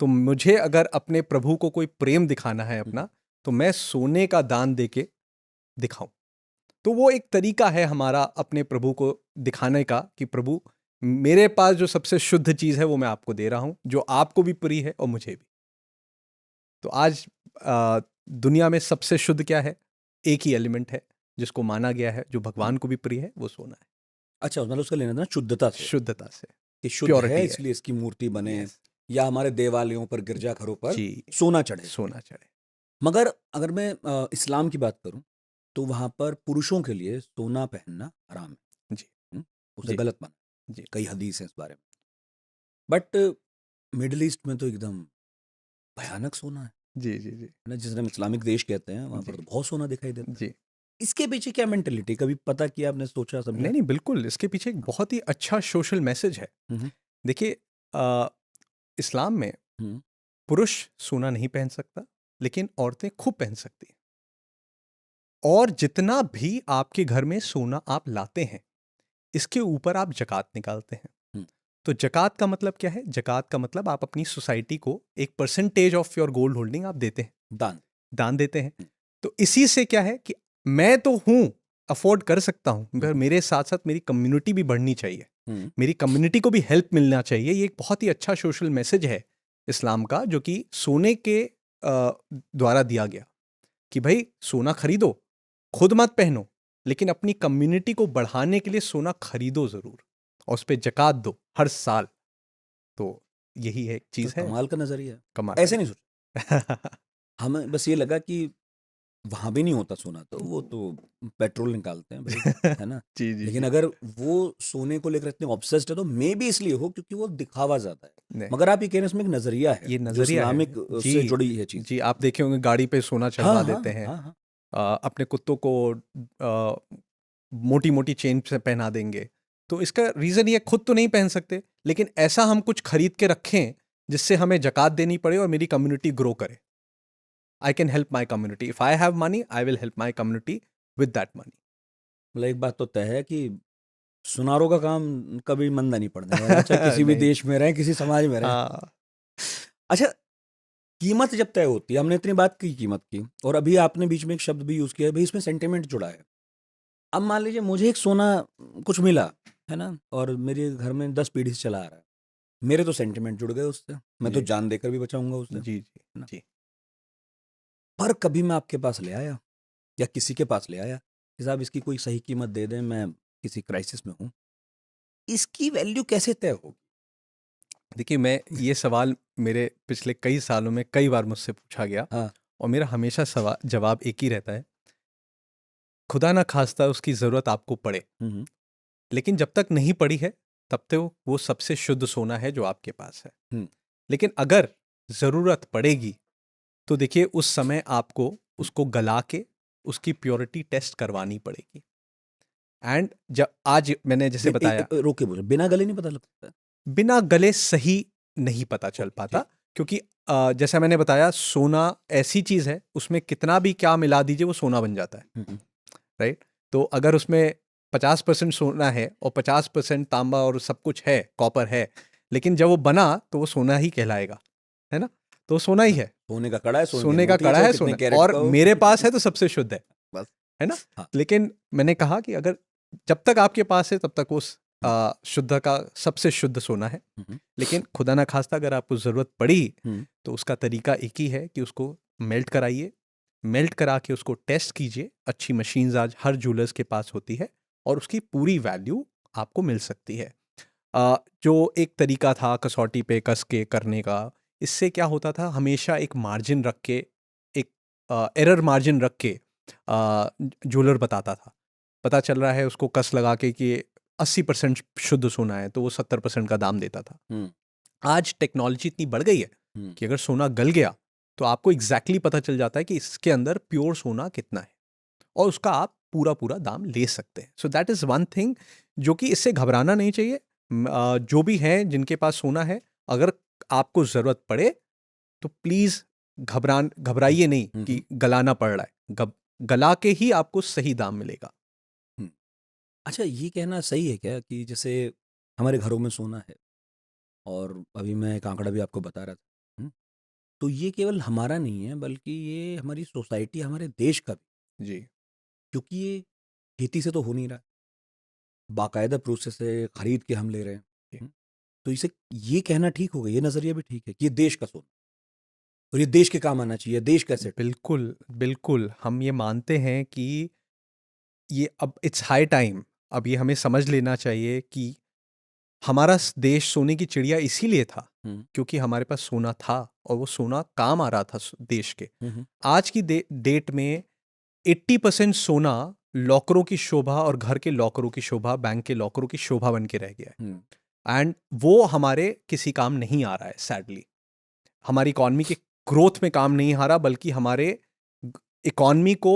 तो मुझे अगर अपने प्रभु को कोई प्रेम दिखाना है अपना, तो मैं सोने का दान देके दिखाऊं। तो वो एक तरीका है हमारा अपने प्रभु को दिखाने का कि प्रभु, मेरे पास जो सबसे शुद्ध चीज है वो मैं आपको दे रहा हूं, जो आपको भी प्रिय है और मुझे भी। तो आज दुनिया में सबसे शुद्ध क्या है? एक ही एलिमेंट है जिसको माना गया है, जो भगवान को भी प्रिय है, वो सोना है। अच्छा, मतलब उसका लेना देना शुद्धता से, शुद्धता से, कि शुद्ध है प्योरिटी है। इसलिए इसकी मूर्ति बने, यस या हमारे देवालयों पर, गिरजाघरों पर जी, सोना चढ़े। सोना चढ़े। मगर अगर मैं इस्लाम की बात करूं, तो वहां पर पुरुषों के लिए सोना पहनना हराम है। जी हम्म, उसे जी गलत माना, जी कई हदीस हैं इस बारे में। बट मिडिल ईस्ट में तो एकदम भयानक सोना जी जी जी है ना, जिसे हम इस्लामिक देश कहते हैं, वहां जी पर तो बहुत सोना दिखाई देता है। जी। इसके पीछे क्या मेंटेलिटी, कभी पता किया आपने, सोचा समझा? नहीं नहीं, बिल्कुल इसके पीछे एक बहुत ही अच्छा सोशल मैसेज है। हम्म देखिए, इस्लाम में हम्म पुरुष सोना नहीं पहन सकता, लेकिन औरतें खूब पहन सकती हैं। और जितना भी आपके घर में सोना आप लाते हैं, इसके ऊपर आप जकात निकालते हैं। हम्म, तो जकात का मतलब क्या है? जकात का मतलब आप अपनी सोसाइटी को एक percentage of your gold holding आप देते हैं, दान। दान देते हैं। हम्म तो इसी से क्या है कि मैं तो हूं, अफोर्ड कर सकता हूं, मगर हम्म मेरे साथ साथ मेरी कम्युनिटी भी बढ़नी चाहिए, हम्म मेरी कम्युनिटी को भी हेल्प मिलना चाहिए। ये एक बहुत ही अच्छा सोशल मैसेज है इस्लाम का, जो कि सोने के द्वारा दिया गया कि भाई सोना खरीदो, खुद मत पहनो, लेकिन अपनी कम्युनिटी को बढ़ाने के लिए सोना खरीदो जरूर, और उस पर जकात दो हर साल। तो यही एक तो चीज है। कमाल का नजरिया है। कमाल का ऐसे नहीं सोचा, नहीं। हमें बस ये लगा कि वहां भी नहीं होता सोना, तो वो तो पेट्रोल निकालते हैं भाई, है ना। जी जी लेकिन जी। अगर वो सोने को लेकर इतने ऑब्सेस्ड है, तो मे भी इसलिए हो क्योंकि वो दिखावा ज्यादा है। नहीं, मगर आप ये कह रहे हैं इसमें एक नजरिया है ये जो नजरिया है। इस्लामिक जी से जुड़ी है चीज। जी, आप देखे होंगे गाड़ी पे सोना हाँ चढ़वा हाँ देते हैं। हाँ हाँ। अपने कुत्तों को मोटी मोटी चेन से पहना देंगे। तो इसका रीजन ये, खुद तो नहीं पहन सकते, लेकिन ऐसा हम कुछ खरीद के रखें जिससे हमें जकात देनी पड़े और मेरी कम्युनिटी ग्रो करे। I can help my community, if I have money I will help my community with that money. मतलब एक बात तो तय है कि सुनारों का काम कभी मंदा नहीं पड़ने वाला, चाहे किसी भी नहीं। देश में रहें, किसी समाज में रहें। हाँ अच्छा, कीमत जब तय होती है, हमने इतनी बात की कीमत की, और अभी आपने बीच में एक शब्द भी यूज किया है भाई, इसमें सेंटिमेंट जुड़ा है। अब मान लीजिए मुझे एक सोना कुछ मिला, है ना, और मेरे घर में 10 पीढ़ी से चला आ रहा है, मेरे तो सेंटिमेंट जुड़ गए उससे, मैं तो जी जान देकर भी बचाऊंगा उससे, जी जी है ना। जी। पर कभी मैं आपके पास ले आया, या किसी के पास ले आया कि साहब इसकी कोई सही कीमत दे दें, मैं किसी क्राइसिस में हूँ, इसकी वैल्यू कैसे तय होगी? देखिए, मैं ये सवाल मेरे पिछले कई सालों में कई बार मुझसे पूछा गया, हाँ। और मेरा हमेशा सवाल जवाब एक ही रहता है, खुदा ना खास्ता उसकी ज़रूरत आपको पड़े, हम्म लेकिन जब तक नहीं पड़ी है तब तक वो सबसे शुद्ध सोना है जो आपके पास है। हम्म लेकिन अगर ज़रूरत पड़ेगी, तो देखिए उस समय आपको हम्म। उसको गला के उसकी प्योरिटी टेस्ट करवानी पड़ेगी। एंड जब आज मैंने जैसे बताया, रोके बोले, बिना गले नहीं पता लगता? बिना गले सही नहीं पता चल ओके, पाता, ठीक। क्योंकि जैसा मैंने बताया, सोना ऐसी चीज़ है, उसमें कितना भी क्या मिला दीजिए वो सोना बन जाता है, हम्म राइट। तो अगर उसमें 50% सोना है और 50% तांबा और सब कुछ है, कॉपर है, लेकिन जब वो बना तो वो सोना ही कहलाएगा, है ना। तो वो सोना ही हाँ, है, सोने का कड़ा है, सोने की सोने का अंगूठी है, कड़ा चाहे है, कितने सोना, कैरेट और का हो। मेरे पास है तो सबसे शुद्ध बस। है ना। हाँ। लेकिन मैंने कहा कि अगर जब तक आपके पास है तब तक वो हम्म शुद्ध का सबसे शुद्ध सोना है। हम्म लेकिन खुदा ना खास्ता अगर आपको ज़रूरत पड़ी, हम्म तो उसका तरीका एक ही है कि उसको मेल्ट कराइए, मेल्ट करा के उसको टेस्ट कीजिए। अच्छी मशीन्स आज हर जूलर्स के पास होती है, और उसकी पूरी वैल्यू आपको मिल सकती है। जो एक तरीका था कसौटी पे कस के करने का, इससे क्या होता था, हमेशा एक मार्जिन रख के, एक एरर मार्जिन रख के जूलर बताता था। पता चल रहा है उसको कस लगा के कि 80% शुद्ध सोना है, तो वो 70% का दाम देता था। हम्म आज टेक्नोलॉजी इतनी बढ़ गई है हम्म कि अगर सोना गल गया तो आपको एग्जैक्टली पता चल जाता है कि इसके अंदर प्योर सोना कितना है, और उसका आप पूरा पूरा दाम ले सकते हैं। So that is one thing, जो कि इससे घबराना नहीं चाहिए। जो भी हैं जिनके पास सोना है, अगर आपको ज़रूरत पड़े तो प्लीज़ घबराइए नहीं हम्म कि गलाना पड़ रहा है। गला के ही आपको सही दाम मिलेगा। हम्म। अच्छा, ये कहना सही है क्या कि जैसे हमारे घरों में सोना है, और अभी मैं एक आंकड़ा भी आपको बता रहा था, तो ये केवल हमारा नहीं है, बल्कि ये हमारी सोसाइटी, हमारे देश का भी, जी क्योंकि ये खेती से तो हो नहीं रहा है, बाकायदा प्रोसेस है, खरीद के हम ले रहे हैं। जी हम्म, तो इसे ये कहना ठीक होगा, ये नजरिया भी ठीक है कि ये देश का सोना, और ये देश के काम आना चाहिए, देश कैसे? बिल्कुल बिल्कुल, हम ये मानते हैं कि ये अब इट्स हाई टाइम, अब ये हमें समझ लेना चाहिए कि हमारा देश सोने की चिड़िया इसीलिए था क्योंकि हमारे पास सोना था और वो सोना काम आ रहा था देश के। आज की डेट में 80% सोना लॉकरों की शोभा और घर के लॉकरों की शोभा, बैंक के लॉकरों की शोभा बन के रह गया है। एंड वो हमारे किसी काम नहीं आ रहा है सैडली। हमारी इकॉनमी के ग्रोथ में काम नहीं आ रहा, बल्कि हमारे इकॉनमी को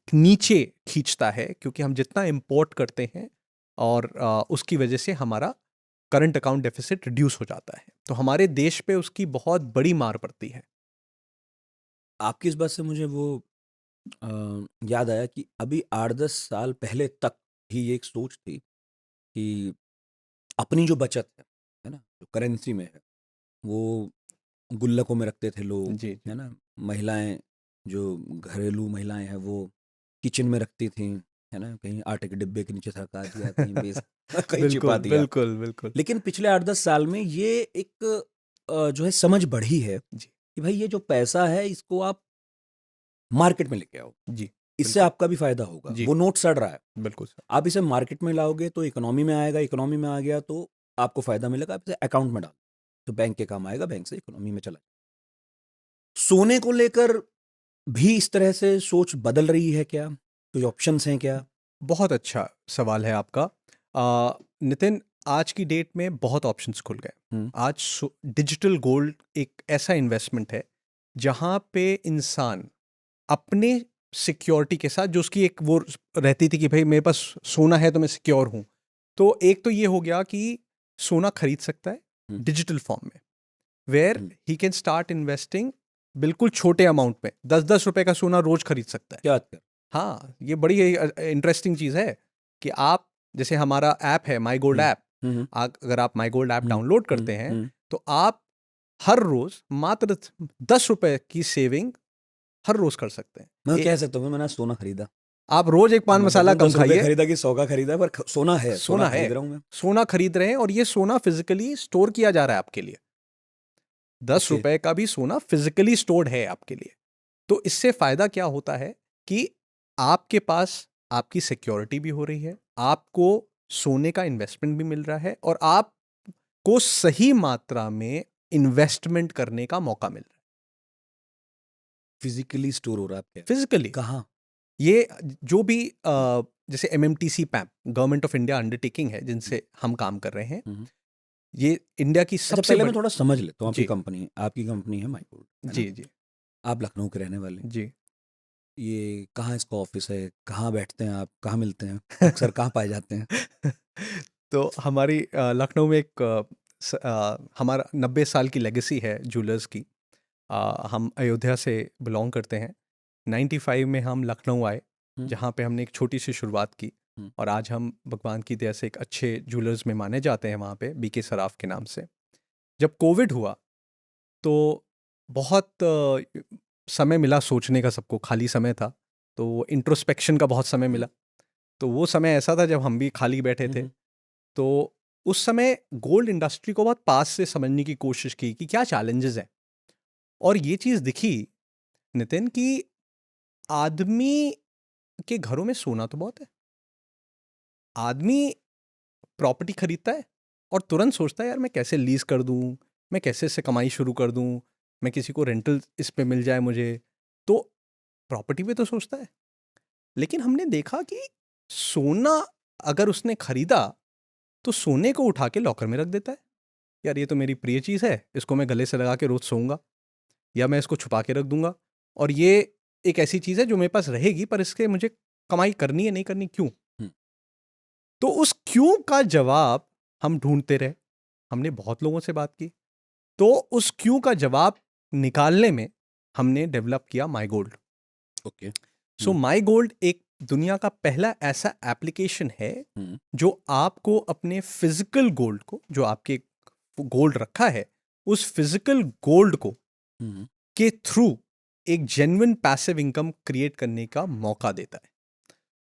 नीचे खींचता है क्योंकि हम जितना इंपोर्ट करते हैं और उसकी वजह से हमारा करंट अकाउंट डेफिसिट रिड्यूस हो जाता है, तो हमारे देश पे उसकी बहुत बड़ी मार पड़ती है। आपकी इस बात से मुझे वो याद आया कि अभी 8-10 साल पहले तक ही ये एक सोच थी कि अपनी जो बचत है ना, जो करेंसी में है, वो गुल्लकों में रखते थे लोग, जी जी है ना? महिलाएं, जो घरेलू महिलाएं हैं, वो किचन में रखती थी, है ना? कहीं आटे के डिब्बे के नीचे सरका दिया, कहीं बेस कहीं छिपा बिल्कुल दिया। बिल्कुल बिल्कुल लेकिन पिछले 8-10 साल में ये एक जो है समझ बढ़ी है जी कि भाई ये जो पैसा है इसको आप मार्केट में लेके आओ, जी इससे बिल्कुल आपका भी फायदा होगा। जी वो नोट सड़ रहा है, बिल्कुल सर। आप इसे मार्केट में लाओगे तो इकोनॉमी में आएगा, इकोनॉमी में आ गया तो आपको फायदा मिलेगा, आप इसे अकाउंट में डालो तो बैंक के काम आएगा, बैंक से इकोनॉमी में चला। सोने को लेकर भी इस तरह से सोच बदल रही है क्या? कोई ऑप्शंस हैं क्या? बहुत अच्छा सवाल है आपका। नितिन, आज की डेट में बहुत ऑप्शंस खुल गए। आज डिजिटल गोल्ड एक ऐसा इन्वेस्टमेंट है जहां पे इंसान अपने सिक्योरिटी के साथ, जो उसकी एक वो रहती थी कि भाई मेरे पास सोना है तो मैं सिक्योर हूं, तो एक तो ये हो गया कि सोना खरीद सकता है डिजिटल फॉर्म में, where he can start investing बिल्कुल छोटे अमाउंट में। 10-10 रुपए का सोना रोज खरीद सकता है। क्या बात कर? हाँ, ये बड़ी इंटरेस्टिंग चीज़ है कि आप, जैसे हमारा ऐप है माई गोल्ड ऐप, अगर आप माई गोल्ड ऐप डाउनलोड करते हैं तो आप हर रोज मात्र 10 रुपए की सेविंग हर रोज कर सकते हैं। मैं कह सकता हूँ मैंने सोना खरीदा। आप रोज एक पान मैं मसाला कहता हूँ कम 10 रुपए खाइए। खरीदा कि 100 का खरीदा, पर सोना है, सोना सोना है, खरीद रहा हूँ मैं। सोना खरीद रहे हैं और ये सोना फिजिकली स्टोर किया जा रहा है आपके लिए। 10 Okay. रुपए का भी सोना फिजिकली स्टोर्ड है आपके लिए। तो इससे फायदा क्या होता है कि आपके पास आपकी सिक्योरिटी भी हो रही है, आपको सोने का इन्वेस्टमेंट भी मिल रहा है और आपको सही मात्रा में इन्वेस्टमेंट करने का मौका मिल रहा है। फिजिकली स्टोर हो रहा है आपके? फिजिकली कहाँ? ये जो भी जैसे एमएमटीसी पैप, गवर्नमेंट ऑफ इंडिया अंडरटेकिंग है जिनसे हम काम कर रहे हैं, ये इंडिया की अच्छा, सबसे पहले मैं बड़ी। थोड़ा समझ लेता हूँ। जी आपकी कंपनी है माई गोल्ड, है जी ना? जी आप लखनऊ के रहने वाले। जी ये कहाँ इसका ऑफिस है? कहाँ बैठते हैं आप? कहाँ मिलते हैं? अक्सर कहाँ पाए जाते हैं? तो हमारी लखनऊ में एक हमारा 90 साल की लेगेसी है ज्वेलर्स की। हम अयोध्या से बिलोंग करते हैं। 95 में हम लखनऊ आए, जहाँ पे हमने एक छोटी सी शुरुआत की और आज हम भगवान की दया से एक अच्छे ज्वेलर्स में माने जाते हैं वहाँ पे, बीके सराफ के नाम से। जब कोविड हुआ तो बहुत समय मिला सोचने का, सबको खाली समय था तो इंट्रोस्पेक्शन का बहुत समय मिला। तो वो समय ऐसा था जब हम भी खाली बैठे थे, तो उस समय गोल्ड इंडस्ट्री को बहुत पास से समझने की कोशिश की कि क्या चैलेंजेस हैं। और ये चीज़ दिखी नितिन कि आदमी के घरों में सोना तो बहुत है, आदमी प्रॉपर्टी खरीदता है और तुरंत सोचता है यार मैं कैसे लीज कर दूं, मैं कैसे इससे कमाई शुरू कर दूं, मैं किसी को रेंटल इस पे मिल जाए मुझे, तो प्रॉपर्टी पे तो सोचता है। लेकिन हमने देखा कि सोना अगर उसने खरीदा तो सोने को उठा के लॉकर में रख देता है। यार ये तो मेरी प्रिय चीज़ है, इसको मैं गले से लगा के रोज सोऊंगा, या मैं इसको छुपा के रख दूंगा, और ये एक ऐसी चीज़ है जो मेरे पास रहेगी पर इसके मुझे कमाई करनी है नहीं करनी, क्यों? तो उस क्यों का जवाब हम ढूंढते रहे, हमने बहुत लोगों से बात की, तो उस क्यों का जवाब निकालने में हमने डेवलप किया my gold. Okay. So my gold एक दुनिया का पहला ऐसा एप्लीकेशन है जो आपको अपने फिजिकल गोल्ड को, जो आपके गोल्ड रखा है, उस फिजिकल गोल्ड को के थ्रू एक जेन्युइन पैसिव इनकम क्रिएट करने का मौका देता है।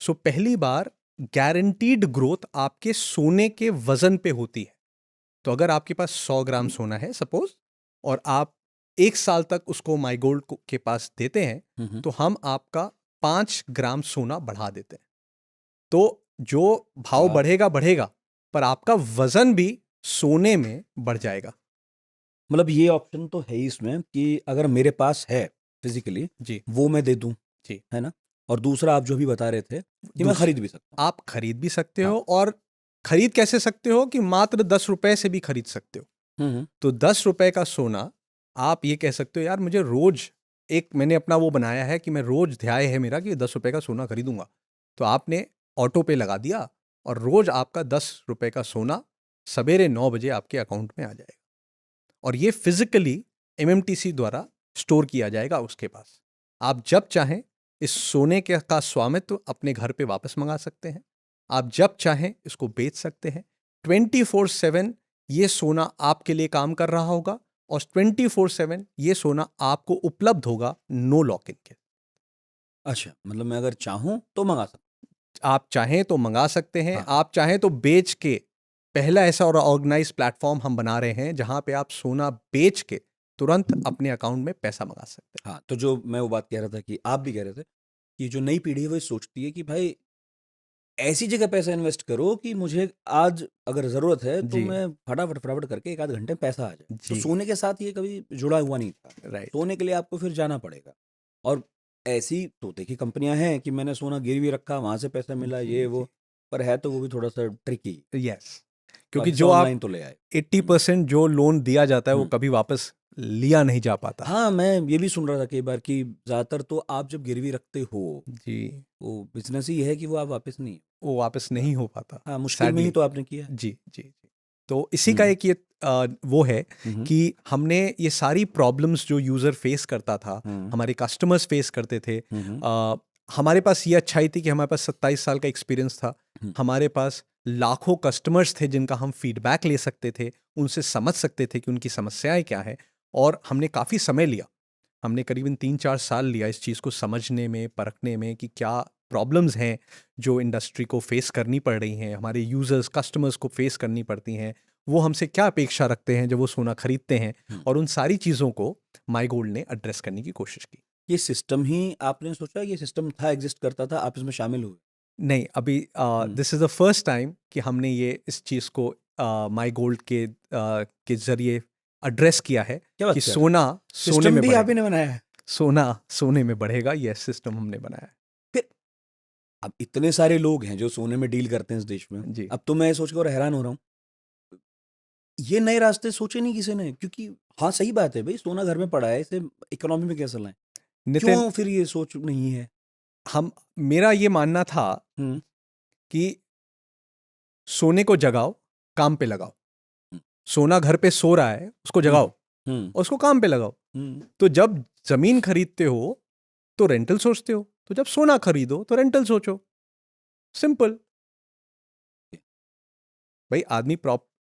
सो पहली बार गारंटीड ग्रोथ आपके सोने के वजन पे होती है। तो अगर आपके पास 100 ग्राम सोना है सपोज, और आप 1 साल तक उसको माई गोल्ड के पास देते हैं, तो हम आपका 5 ग्राम सोना बढ़ा देते हैं। तो जो भाव वाह। बढ़ेगा बढ़ेगा, पर आपका वजन भी सोने में बढ़ जाएगा। मतलब ये ऑप्शन तो है ही इसमें कि अगर मेरे पास है फिजिकली, जी वो मैं दे दूं, जी। है ना? और दूसरा आप जो भी बता रहे थे कि मैं दूस- खरीद भी सकता हूँ। आप खरीद भी सकते हाँ। हो, और खरीद कैसे सकते हो कि मात्र 10 रुपए से भी खरीद सकते हो। हम्म। तो 10 रुपए का सोना, आप ये कह सकते हो यार मुझे रोज, एक मैंने अपना वो बनाया है कि मैं रोज ध्याय है मेरा कि 10 रुपए का सोना खरीदूंगा। तो आपने ऑटो पे लगा दिया, और रोज आपका 10 रुपए का सोना सवेरे 9 बजे आपके अकाउंट में आ जाएगा, और ये फिजिकली एमएमटीसी द्वारा स्टोर किया जाएगा उसके पास। आप जब चाहें इस सोने के का स्वामित्व अपने घर पे वापस मंगा सकते हैं। आप जब चाहें इसको बेच सकते हैं। 24/7 ये सोना आपके लिए काम कर रहा होगा, और 24/7 ये सोना आपको उपलब्ध होगा नो लॉक इन के। अच्छा, मतलब मैं अगर चाहूँ तो मंगा सकता आप चाहें तो मंगा सकते हैं, हाँ। आप चाहें तो बेच के, पहला ऐसा और ऑर्गेनाइज प्लेटफॉर्म हम बना रहे हैं जहां पे आप सोना बेच के तुरंत अपने अकाउंट में पैसा मंगा सकते हैं। हाँ, तो जो मैं वो बात कह रहा था कि आप भी कह रहे थे कि जो नई पीढ़ी है वो ये सोचती है कि भाई ऐसी जगह पैसा इन्वेस्ट करो कि मुझे आज अगर ज़रूरत है तो जी मैं फटाफट फटाफट करके 1 आध घंटे में पैसा आ जाए। तो जी। सोने के साथ ये कभी जुड़ा हुआ नहीं था। राइट। सोने के लिए आपको फिर जाना पड़ेगा। और ऐसी तो देखिए कंपनियां हैं कि मैंने सोना गिरवी रखा, वहां से पैसा मिला, जी ये जी। वो। पर है तो वो भी थोड़ा सा ट्रिकी। यस, क्योंकि बाकी से जो आप ऑनलाइन तो ले आए। 80% जो लोन दिया जाता है वो हम्म। कभी वापस लिया नहीं जा पाता। हाँ, मैं ये भी सुन रहा था कई बार कि ज़्यादातर तो आप जब गिरवी रखते हो, जी, वो बिजनेस ही है कि वो आप वापस नहीं। वो वापस नहीं हो पाता, हाँ, मुश्किल में ही सैडली। तो आपने किया है। जी जी जी। तो इसी का हम्म। एक ये वो है हम्म। कि हमने ये सारी प्रॉब्लम्स जो यूज़र फेस करता था, हम्म। हमारे कस्टमर्स फेस करते थे, हम्म। हमारे पास ये अच्छाई थी कि हमारे पास 27 साल का एक्सपीरियंस था। हम्म। हमारे पास लाखों कस्टमर्स थे जिनका हम फीडबैक ले सकते थे, उनसे समझ सकते थे कि उनकी समस्याएं क्या है। और हमने काफ़ी समय लिया, हमने करीबन 3-4 साल लिया इस चीज़ को समझने में, परखने में कि क्या प्रॉब्लम्स हैं जो इंडस्ट्री को फेस करनी पड़ रही हैं, हमारे यूज़र्स कस्टमर्स को फेस करनी पड़ती हैं, वो हमसे क्या अपेक्षा रखते हैं जब वो सोना खरीदते हैं। हम्म। और उन सारी चीज़ों को माई गोल्ड ने एड्रेस करने की कोशिश की। ये सिस्टम ही आपने सोचा, ये सिस्टम था, एग्जिस्ट करता था, आप इसमें शामिल हुए? नहीं, अभी hmm. This is the first time कि हमने ये इस चीज़ को माई गोल्ड के ज़रिए एड्रेस किया है क्या बात कि कर रहे हैं? सोना सोने सिस्टम में भी आप ही बढ़ेगा। ने बनाया है? सोना सोने में बढ़ेगा, ये सिस्टम हमने बनाया है। फिर अब इतने सारे लोग हैं जो सोने में डील करते हैं इस देश में। जी। अब तो मैं सोच के और हैरान हो रहा हूँ, ये नए रास्ते सोचे नहीं किसी ने? क्योंकि हाँ, सही बात है भाई, सोना घर में पड़ा है, इसे इकोनॉमी में कैसे लाएं? नितिन, क्यों फिर ये सोच नहीं है? हम मेरा ये मानना था हम्म। कि सोने को जगाओ, काम पे लगाओ। हम्म। सोना घर पे सो रहा है, उसको हम्म। जगाओ हम्म। और उसको काम पे लगाओ। हम्म। तो जब जमीन खरीदते हो तो रेंटल सोचते हो, तो जब सोना खरीदो तो रेंटल सोचो। सिंपल। भाई आदमी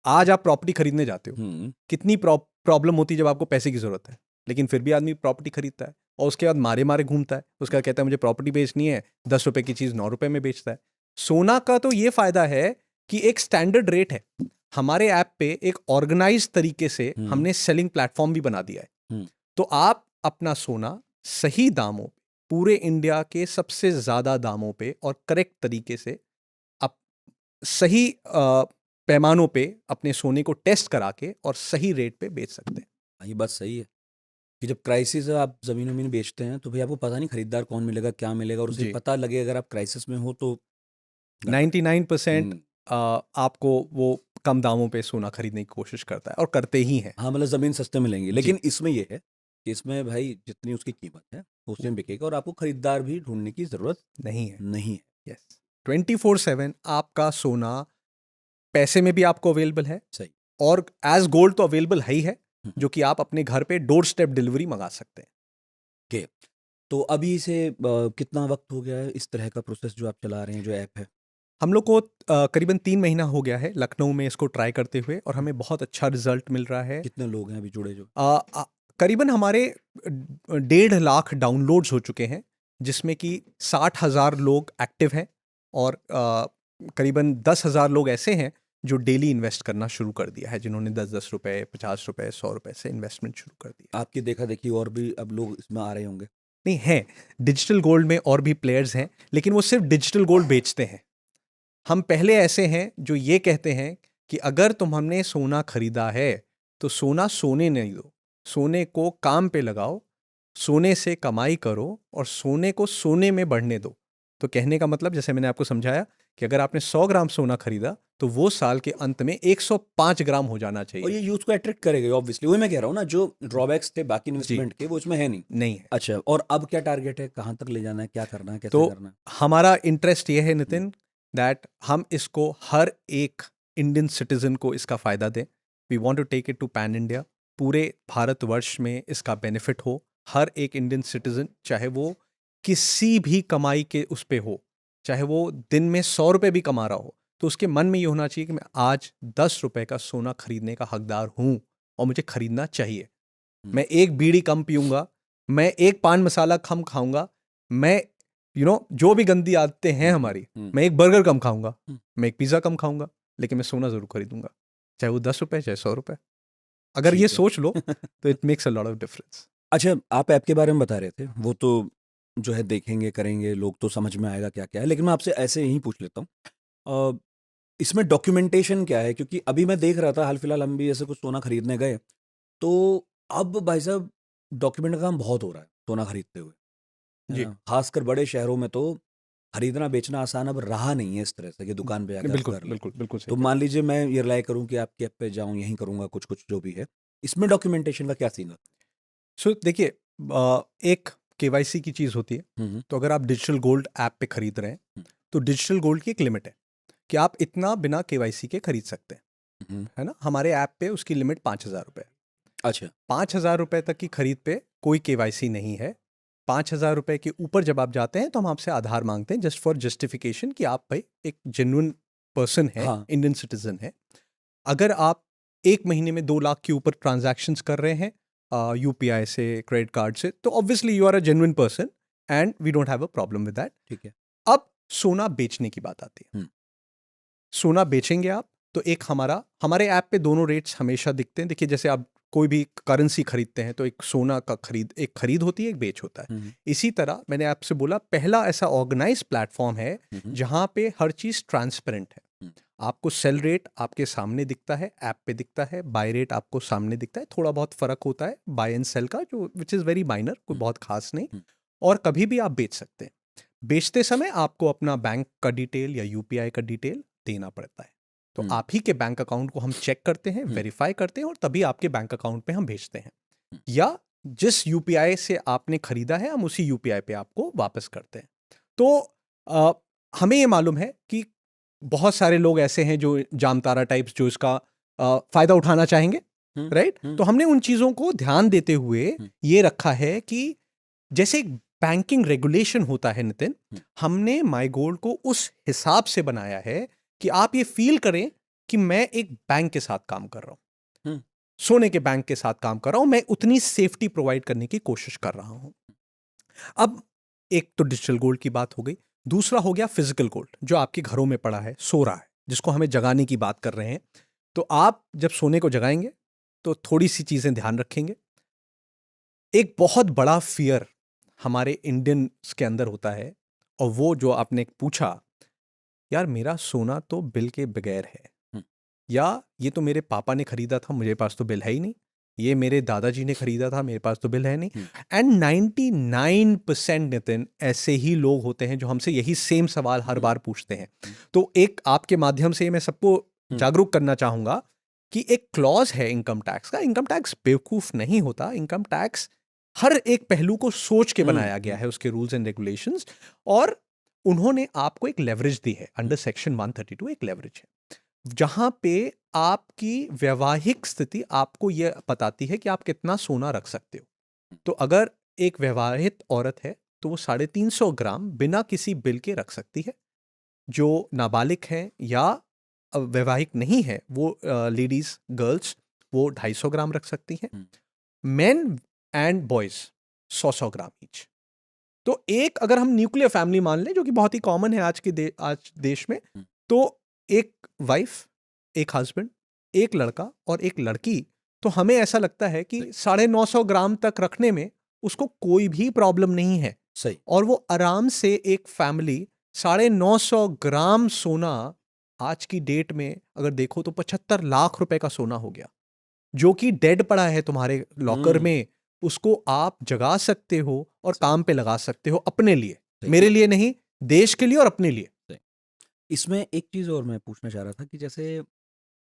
आज आप प्रॉपर्टी खरीदने जाते हो, हम्म। कितनी प्रॉब्लम होती है जब आपको पैसे की जरूरत है, लेकिन फिर भी आदमी प्रॉपर्टी खरीदता है और उसके बाद मारे मारे घूमता है। उसका कहता है मुझे प्रॉपर्टी बेचनी है, 10 रुपए की चीज 9 रुपए में बेचता है। सोना का तो ये फायदा है कि एक स्टैंडर्ड रेट है। हमारे ऐप पे एक ऑर्गेनाइज तरीके से हमने सेलिंग प्लेटफॉर्म भी बना दिया है। तो आप अपना सोना सही दामों पे, पूरे इंडिया के सबसे ज्यादा दामों पे और करेक्ट तरीके से, आप सही पैमानों पे अपने सोने को टेस्ट करा के और सही रेट पे बेच सकते हैं। ये बात सही है कि जब क्राइसिस है, आप जमीन वमीन बेचते हैं तो भाई आपको पता नहीं खरीदार कौन मिलेगा, क्या मिलेगा, और उसे जी, पता लगे अगर आप क्राइसिस में हो तो गड़बड़। 99% आपको वो कम दामों पे सोना खरीदने की कोशिश करता है और करते ही हैं। हाँ, मतलब ज़मीन सस्ते मिलेंगी, जी, लेकिन इसमें ये है कि इसमें भाई जितनी उसकी कीमत है उसी में बिकेगा, और आपको खरीदार भी ढूंढने की ज़रूरत नहीं है। नहीं है। यस, 24/7 आपका सोना पैसे में भी आपको अवेलेबल है, सही। और एज गोल्ड तो अवेलेबल है ही है, हम्म। जो कि आप अपने घर पे डोर स्टेप डिलीवरी मंगा सकते हैं। के तो अभी से कितना वक्त हो गया है इस तरह का प्रोसेस जो आप चला रहे हैं, जो ऐप है? हम लोग को करीबन 3 महीना हो गया है लखनऊ में इसको ट्राई करते हुए, और हमें बहुत अच्छा रिजल्ट मिल रहा है। कितने लोग हैं अभी जुड़े जो? करीबन हमारे 1.5 लाख डाउनलोड्स हो चुके हैं, जिसमें कि 60,000 लोग एक्टिव हैं, और करीबन 10,000 लोग ऐसे हैं जो डेली इन्वेस्ट करना शुरू कर दिया है, जिन्होंने 10-10 रुपए, 50 रुपए, 100 रुपए से इन्वेस्टमेंट शुरू कर दिया। आपकी देखा देखी और भी अब लोग इसमें आ रहे होंगे। नहीं है, डिजिटल गोल्ड में और भी प्लेयर्स हैं, लेकिन वो सिर्फ डिजिटल गोल्ड बेचते हैं। हम पहले ऐसे हैं जो ये कहते हैं कि अगर हमने सोना खरीदा है तो सोना सोने नहीं दो, सोने को काम पे लगाओ, सोने से कमाई करो और सोने को सोने में बढ़ने दो। तो कहने का मतलब, जैसे मैंने आपको समझाया, कि अगर आपने 100 ग्राम सोना खरीदा तो वो साल के अंत में 105 ग्राम हो जाना और चाहिए। ये यूथ को अट्रैक्ट करेगा ऑब्वियसली, वही मैं कह रहा हूँ ना, जो ड्रॉबैक्स थे बाकी जी, इन्वेस्टमेंट के वो इसमें है नहीं। नहीं है। अच्छा, और अब क्या टारगेट है, कहाँ तक ले जाना है, क्या करना है, कैसे तो करना है? हमारा इंटरेस्ट ये है नितिन, दैट हम इसको हर एक इंडियन सिटीजन को इसका फायदा दें। We want to take it to pan India, पूरे भारतवर्ष में इसका बेनिफिट हो। हर एक इंडियन सिटीजन, चाहे वो किसी भी कमाई के उस पे हो, चाहे वो दिन में 100 रुपए भी कमा रहा हो, तो उसके मन में ये होना चाहिए कि मैं आज 10 रुपए का सोना खरीदने का हकदार हूं और मुझे खरीदना चाहिए। मैं एक बीड़ी कम पीऊंगा, मैं एक पान मसाला कम खाऊंगा, मैं जो भी गंदी आदतें हैं हमारी, मैं एक बर्गर कम खाऊंगा, मैं एक पिज्जा कम खाऊंगा, लेकिन मैं सोना जरूर खरीदूंगा, चाहे वो 10 रुपए, चाहे 100 रुपए। अगर ठीक ये है। सोच लो तो it makes a lot of difference. अच्छा, आप ऐप के बारे में बता रहे थे, वो तो जो है देखेंगे करेंगे लोग तो समझ में आएगा क्या क्या है, लेकिन मैं आपसे ऐसे ही पूछ लेता हूँ, इसमें डॉक्यूमेंटेशन क्या है? क्योंकि अभी मैं देख रहा था, हाल फिलहाल हम भी ऐसे कुछ सोना खरीदने गए, तो अब भाई साहब डॉक्यूमेंट का काम बहुत हो रहा है सोना खरीदते हुए, है जी, ना? खासकर बड़े शहरों में तो खरीदना बेचना आसान अब रहा नहीं है इस तरह से कि दुकान पे जाके आप बिल्कुल कर लें। बिल्कुल बिल्कुल सही तो कह मान रहे लीजिए मैं ये रिलाय करूँ कि आपके ऐप पे जाऊँ, यहीं करूँगा कुछ कुछ जो भी है, इसमें डॉक्यूमेंटेशन का क्या सीन है? सो देखिए, एक केवाईसी की चीज़ होती है। हम्म तो अगर आप डिजिटल गोल्ड ऐप पे खरीद रहे हैं, हम्म, तो डिजिटल गोल्ड की एक लिमिट है कि आप इतना बिना केवाईसी के खरीद सकते हैं, हम्म, है ना। हमारे ऐप पे उसकी लिमिट 5,000 रुपये है। अच्छा, 5,000 रुपये तक की खरीद पे कोई केवाईसी नहीं है। 5,000 रुपये के ऊपर जब आप जाते हैं तो हम आपसे आधार मांगते हैं, जस्ट फॉर जस्टिफिकेशन कि आप भाई एक जेन्युइन पर्सन है, हाँ, इंडियन सिटीजन है। अगर आप एक महीने में 2 लाख के ऊपर ट्रांजैक्शंस कर रहे हैं यूपीआई से, क्रेडिट कार्ड से, तो obviously you are a genuine person and we don't have a problem with that. ठीक है। अब सोना बेचने की बात आती है। हम्म, सोना बेचेंगे आप तो एक हमारे ऐप पे दोनों रेट्स हमेशा दिखते हैं। देखिए, जैसे आप कोई भी करेंसी खरीदते हैं तो एक सोना का एक खरीद होती है, एक बेच होता है। हम्म, इसी तरह मैंने आपसे बोला, पहला ऐसा ऑर्गेनाइज प्लेटफॉर्म है हम्म, जहां पे हर चीज ट्रांसपेरेंट है। हम्म, आपको सेल रेट आपके सामने दिखता है, ऐप पे दिखता है, बाय रेट आपको सामने दिखता है। थोड़ा बहुत फर्क होता है बाय एंड सेल का, जो विच इज़ वेरी माइनर, कोई बहुत खास नहीं। हम्म, और कभी भी आप बेच सकते हैं। बेचते समय आपको अपना बैंक का डिटेल या यूपीआई का डिटेल देना पड़ता है। तो हम्म, आप ही के बैंक अकाउंट को हम चेक करते हैं, वेरीफाई करते हैं और तभी आपके बैंक अकाउंट पे हम भेजते हैं। या जिस यूपीआई से आपने खरीदा है, हम उसी यूपीआई पे आपको वापस करते हैं। तो अ, हमें ये मालूम है कि बहुत सारे लोग ऐसे हैं जो जामतारा टाइप्स, जो इसका फायदा उठाना चाहेंगे, हम्म, राइट। हम्म, तो हमने उन चीजों को ध्यान देते हुए हम्म, ये रखा है कि जैसे एक बैंकिंग रेगुलेशन होता है नितिन, हमने माई गोल्ड को उस हिसाब से बनाया है कि आप ये फील करें कि मैं एक बैंक के साथ काम कर रहा हूं, हम्म, सोने के बैंक के साथ काम कर रहा हूं, मैं उतनी सेफ्टी प्रोवाइड करने की कोशिश कर रहा हूं। अब एक तो डिजिटल गोल्ड की बात हो गई, दूसरा हो गया फिजिकल गोल्ड, जो आपके घरों में पड़ा है, सो रहा है, जिसको हमें जगाने की बात कर रहे हैं। तो आप जब सोने को जगाएंगे तो थोड़ी सी चीजें ध्यान रखेंगे। एक बहुत बड़ा फियर हमारे इंडियंस के अंदर होता है, और वो जो आपने पूछा, यार मेरा सोना तो बिल के बगैर है, हम्म, या ये तो मेरे पापा ने खरीदा था, मुझे पास तो बिल है ही नहीं, ये मेरे दादाजी ने खरीदा था, मेरे पास तो बिल है नहीं। हम्म, एंड 99% नितिन ऐसे ही लोग होते हैं जो हमसे यही सेम सवाल हर बार पूछते हैं। तो एक आपके माध्यम से मैं सबको जागरूक करना चाहूंगा कि एक क्लॉज है इनकम टैक्स का। इनकम टैक्स बेवकूफ नहीं होता, इनकम टैक्स हर एक पहलू को सोच के बनाया गया है, उसके रूल्स एंड रेगुलेशंस। और उन्होंने आपको एक लेवरेज दी है, अंडर सेक्शन 132 एक लेवरेज है, जहां पे आपकी वैवाहिक स्थिति आपको यह बताती है कि आप कितना सोना रख सकते हो। तो अगर एक विवाहित औरत है तो वो 350 ग्राम बिना किसी बिल के रख सकती है। जो नाबालिग हैं या वैवाहिक नहीं है, वो लेडीज, गर्ल्स, वो 250 ग्राम रख सकती हैं। Main and boys 100 gram each. तो एक अगर हम न्यूक्लियर फैमिली मान लें, जो कि बहुत ही कॉमन है आज आज देश में, तो एक वाइफ, एक हस्बैंड, एक लड़का और एक लड़की, तो हमें ऐसा लगता है कि 950 ग्राम तक रखने में उसको कोई भी प्रॉब्लम नहीं है। सही। और वो आराम से एक फैमिली 950 ग्राम सोना आज की डेट में अगर देखो तो 75 लाख रुपए का सोना हो गया, जो कि डेड पड़ा है तुम्हारे लॉकर में। उसको आप जगा सकते हो और काम पे लगा सकते हो अपने लिए, मेरे लिए नहीं, देश के लिए और अपने लिए। इसमें एक चीज और मैं पूछना चाह रहा था कि जैसे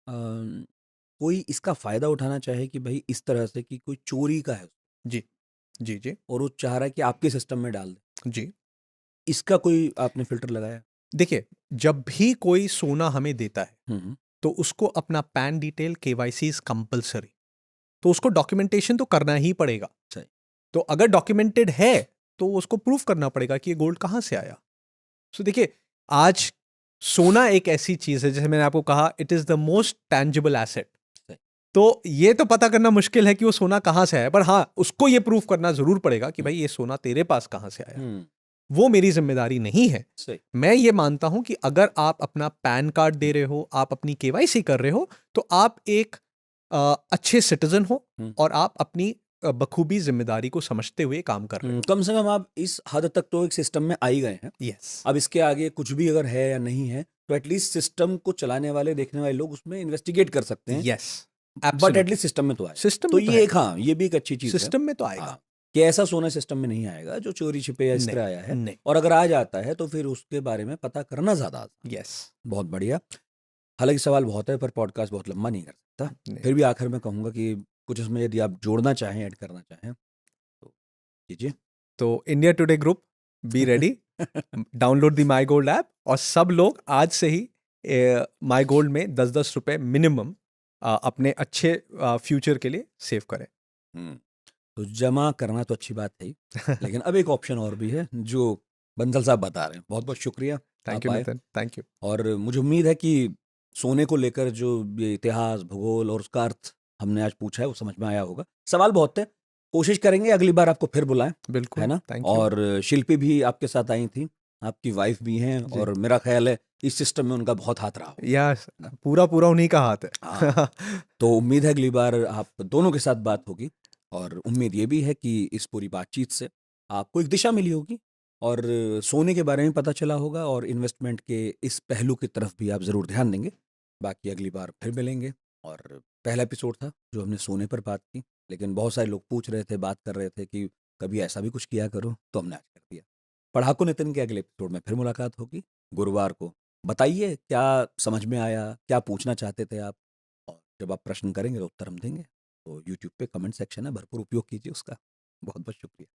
कोई इसका फायदा उठाना चाहे कि भाई इस तरह से कि कोई चोरी का है जी जी जी और वो चाह रहा है कि आपके सिस्टम में डाल दे, जी। इसका कोई आपने फिल्टर लगाया? देखिए, जब भी कोई सोना हमें देता है हम्म। तो उसको अपना pan detail, KYC is compulsory, तो उसको डॉक्यूमेंटेशन तो करना ही पड़ेगा। सही। तो अगर डॉक्यूमेंटेड है तो उसको प्रूफ करना पड़ेगा कि ये गोल्ड कहां से आया। सो देखिए, आज सोना एक ऐसी चीज है, जैसे मैंने आपको कहा, it is the most tangible asset. तो ये तो पता करना मुश्किल है कि वो सोना कहां से आया, पर हाँ, उसको ये प्रूफ करना जरूर पड़ेगा कि भाई ये सोना तेरे पास कहां से आया। वो मेरी जिम्मेदारी नहीं है। मैं ये मानता हूं कि अगर आप अपना पैन कार्ड दे रहे हो, आप अपनी केवाईसी कर रहे हो, तो आप एक अच्छे सिटीजन हो और आप अपनी बखूबी जिम्मेदारी को समझते हुए काम कर रहे हो। कम से कम आप इस हद तक तो एक सिस्टम में आ ही गए हैं। यस। अब इसके आगे कुछ भी अगर है या नहीं है तो एटलीस्ट सिस्टम को चलाने वाले, देखने वाले लोग उसमें इन्वेस्टिगेट कर सकते हैं। यस, बट एटलीस्ट सिस्टम में तो आए। सिस्टम तो में ये एक, हाँ, ये भी एक अच्छी चीज है। सिस्टम में तो आएगा। हाँ, कि ऐसा सोना सिस्टम में नहीं आएगा जो चोरी छिपे या इस तरह आया है। नहीं। और अगर आ जाता है तो फिर उसके बारे में पता करना ज्यादा आसान। यस। बहुत बढ़िया। हालांकि सवाल बहुत है पर पॉडकास्ट बहुत लंबा नहीं कर सकता। फिर भी आखिर में कहूंगा कि कुछ इसमें यदि आप जोड़ना चाहें, ऐड करना चाहें तो कीजिए। तो India today group, be ready, download the my gold app और सब लोग आज से ही माई गोल्ड में 10-10 रुपए मिनिमम अपने अच्छे फ्यूचर के लिए सेव करें। तो जमा करना तो अच्छी बात है ही, लेकिन अब एक ऑप्शन और भी है जो बंसल साहब बता रहे हैं। बहुत बहुत शुक्रिया। Thank you Nitin, thank you. और मुझे उम्मीद है कि सोने को लेकर जो ये इतिहास, भूगोल और उसका अर्थ हमने आज पूछा है वो समझ में आया होगा। सवाल बहुत थे, कोशिश करेंगे अगली बार आपको फिर बुलाएं। बिल्कुल, है ना? Thank you. और शिल्पी भी आपके साथ आई थी, आपकी वाइफ भी हैं, और मेरा ख्याल है इस सिस्टम में उनका बहुत हाथ रहा हो। यस, पूरा पूरा उन्हीं का हाथ है। हाँ। तो उम्मीद है अगली बार आप दोनों के साथ बात होगी, और उम्मीद ये भी है कि इस पूरी बातचीत से आपको एक दिशा मिली होगी और सोने के बारे में पता चला होगा, और इन्वेस्टमेंट के इस पहलू की तरफ भी आप ज़रूर ध्यान देंगे। बाकी अगली बार फिर मिलेंगे। और पहला एपिसोड था जो हमने सोने पर बात की, लेकिन बहुत सारे लोग पूछ रहे थे, बात कर रहे थे कि कभी ऐसा भी कुछ किया करो, तो हमने आज कर दिया। पढ़ाकू नितिन के अगले एपिसोड में फिर मुलाकात होगी गुरुवार को। बताइए क्या समझ में आया, क्या पूछना चाहते थे आप, और जब आप प्रश्न करेंगे तो उत्तर हम देंगे। तो यूट्यूब पे कमेंट सेक्शन है, भरपूर उपयोग कीजिए उसका। बहुत बहुत शुक्रिया।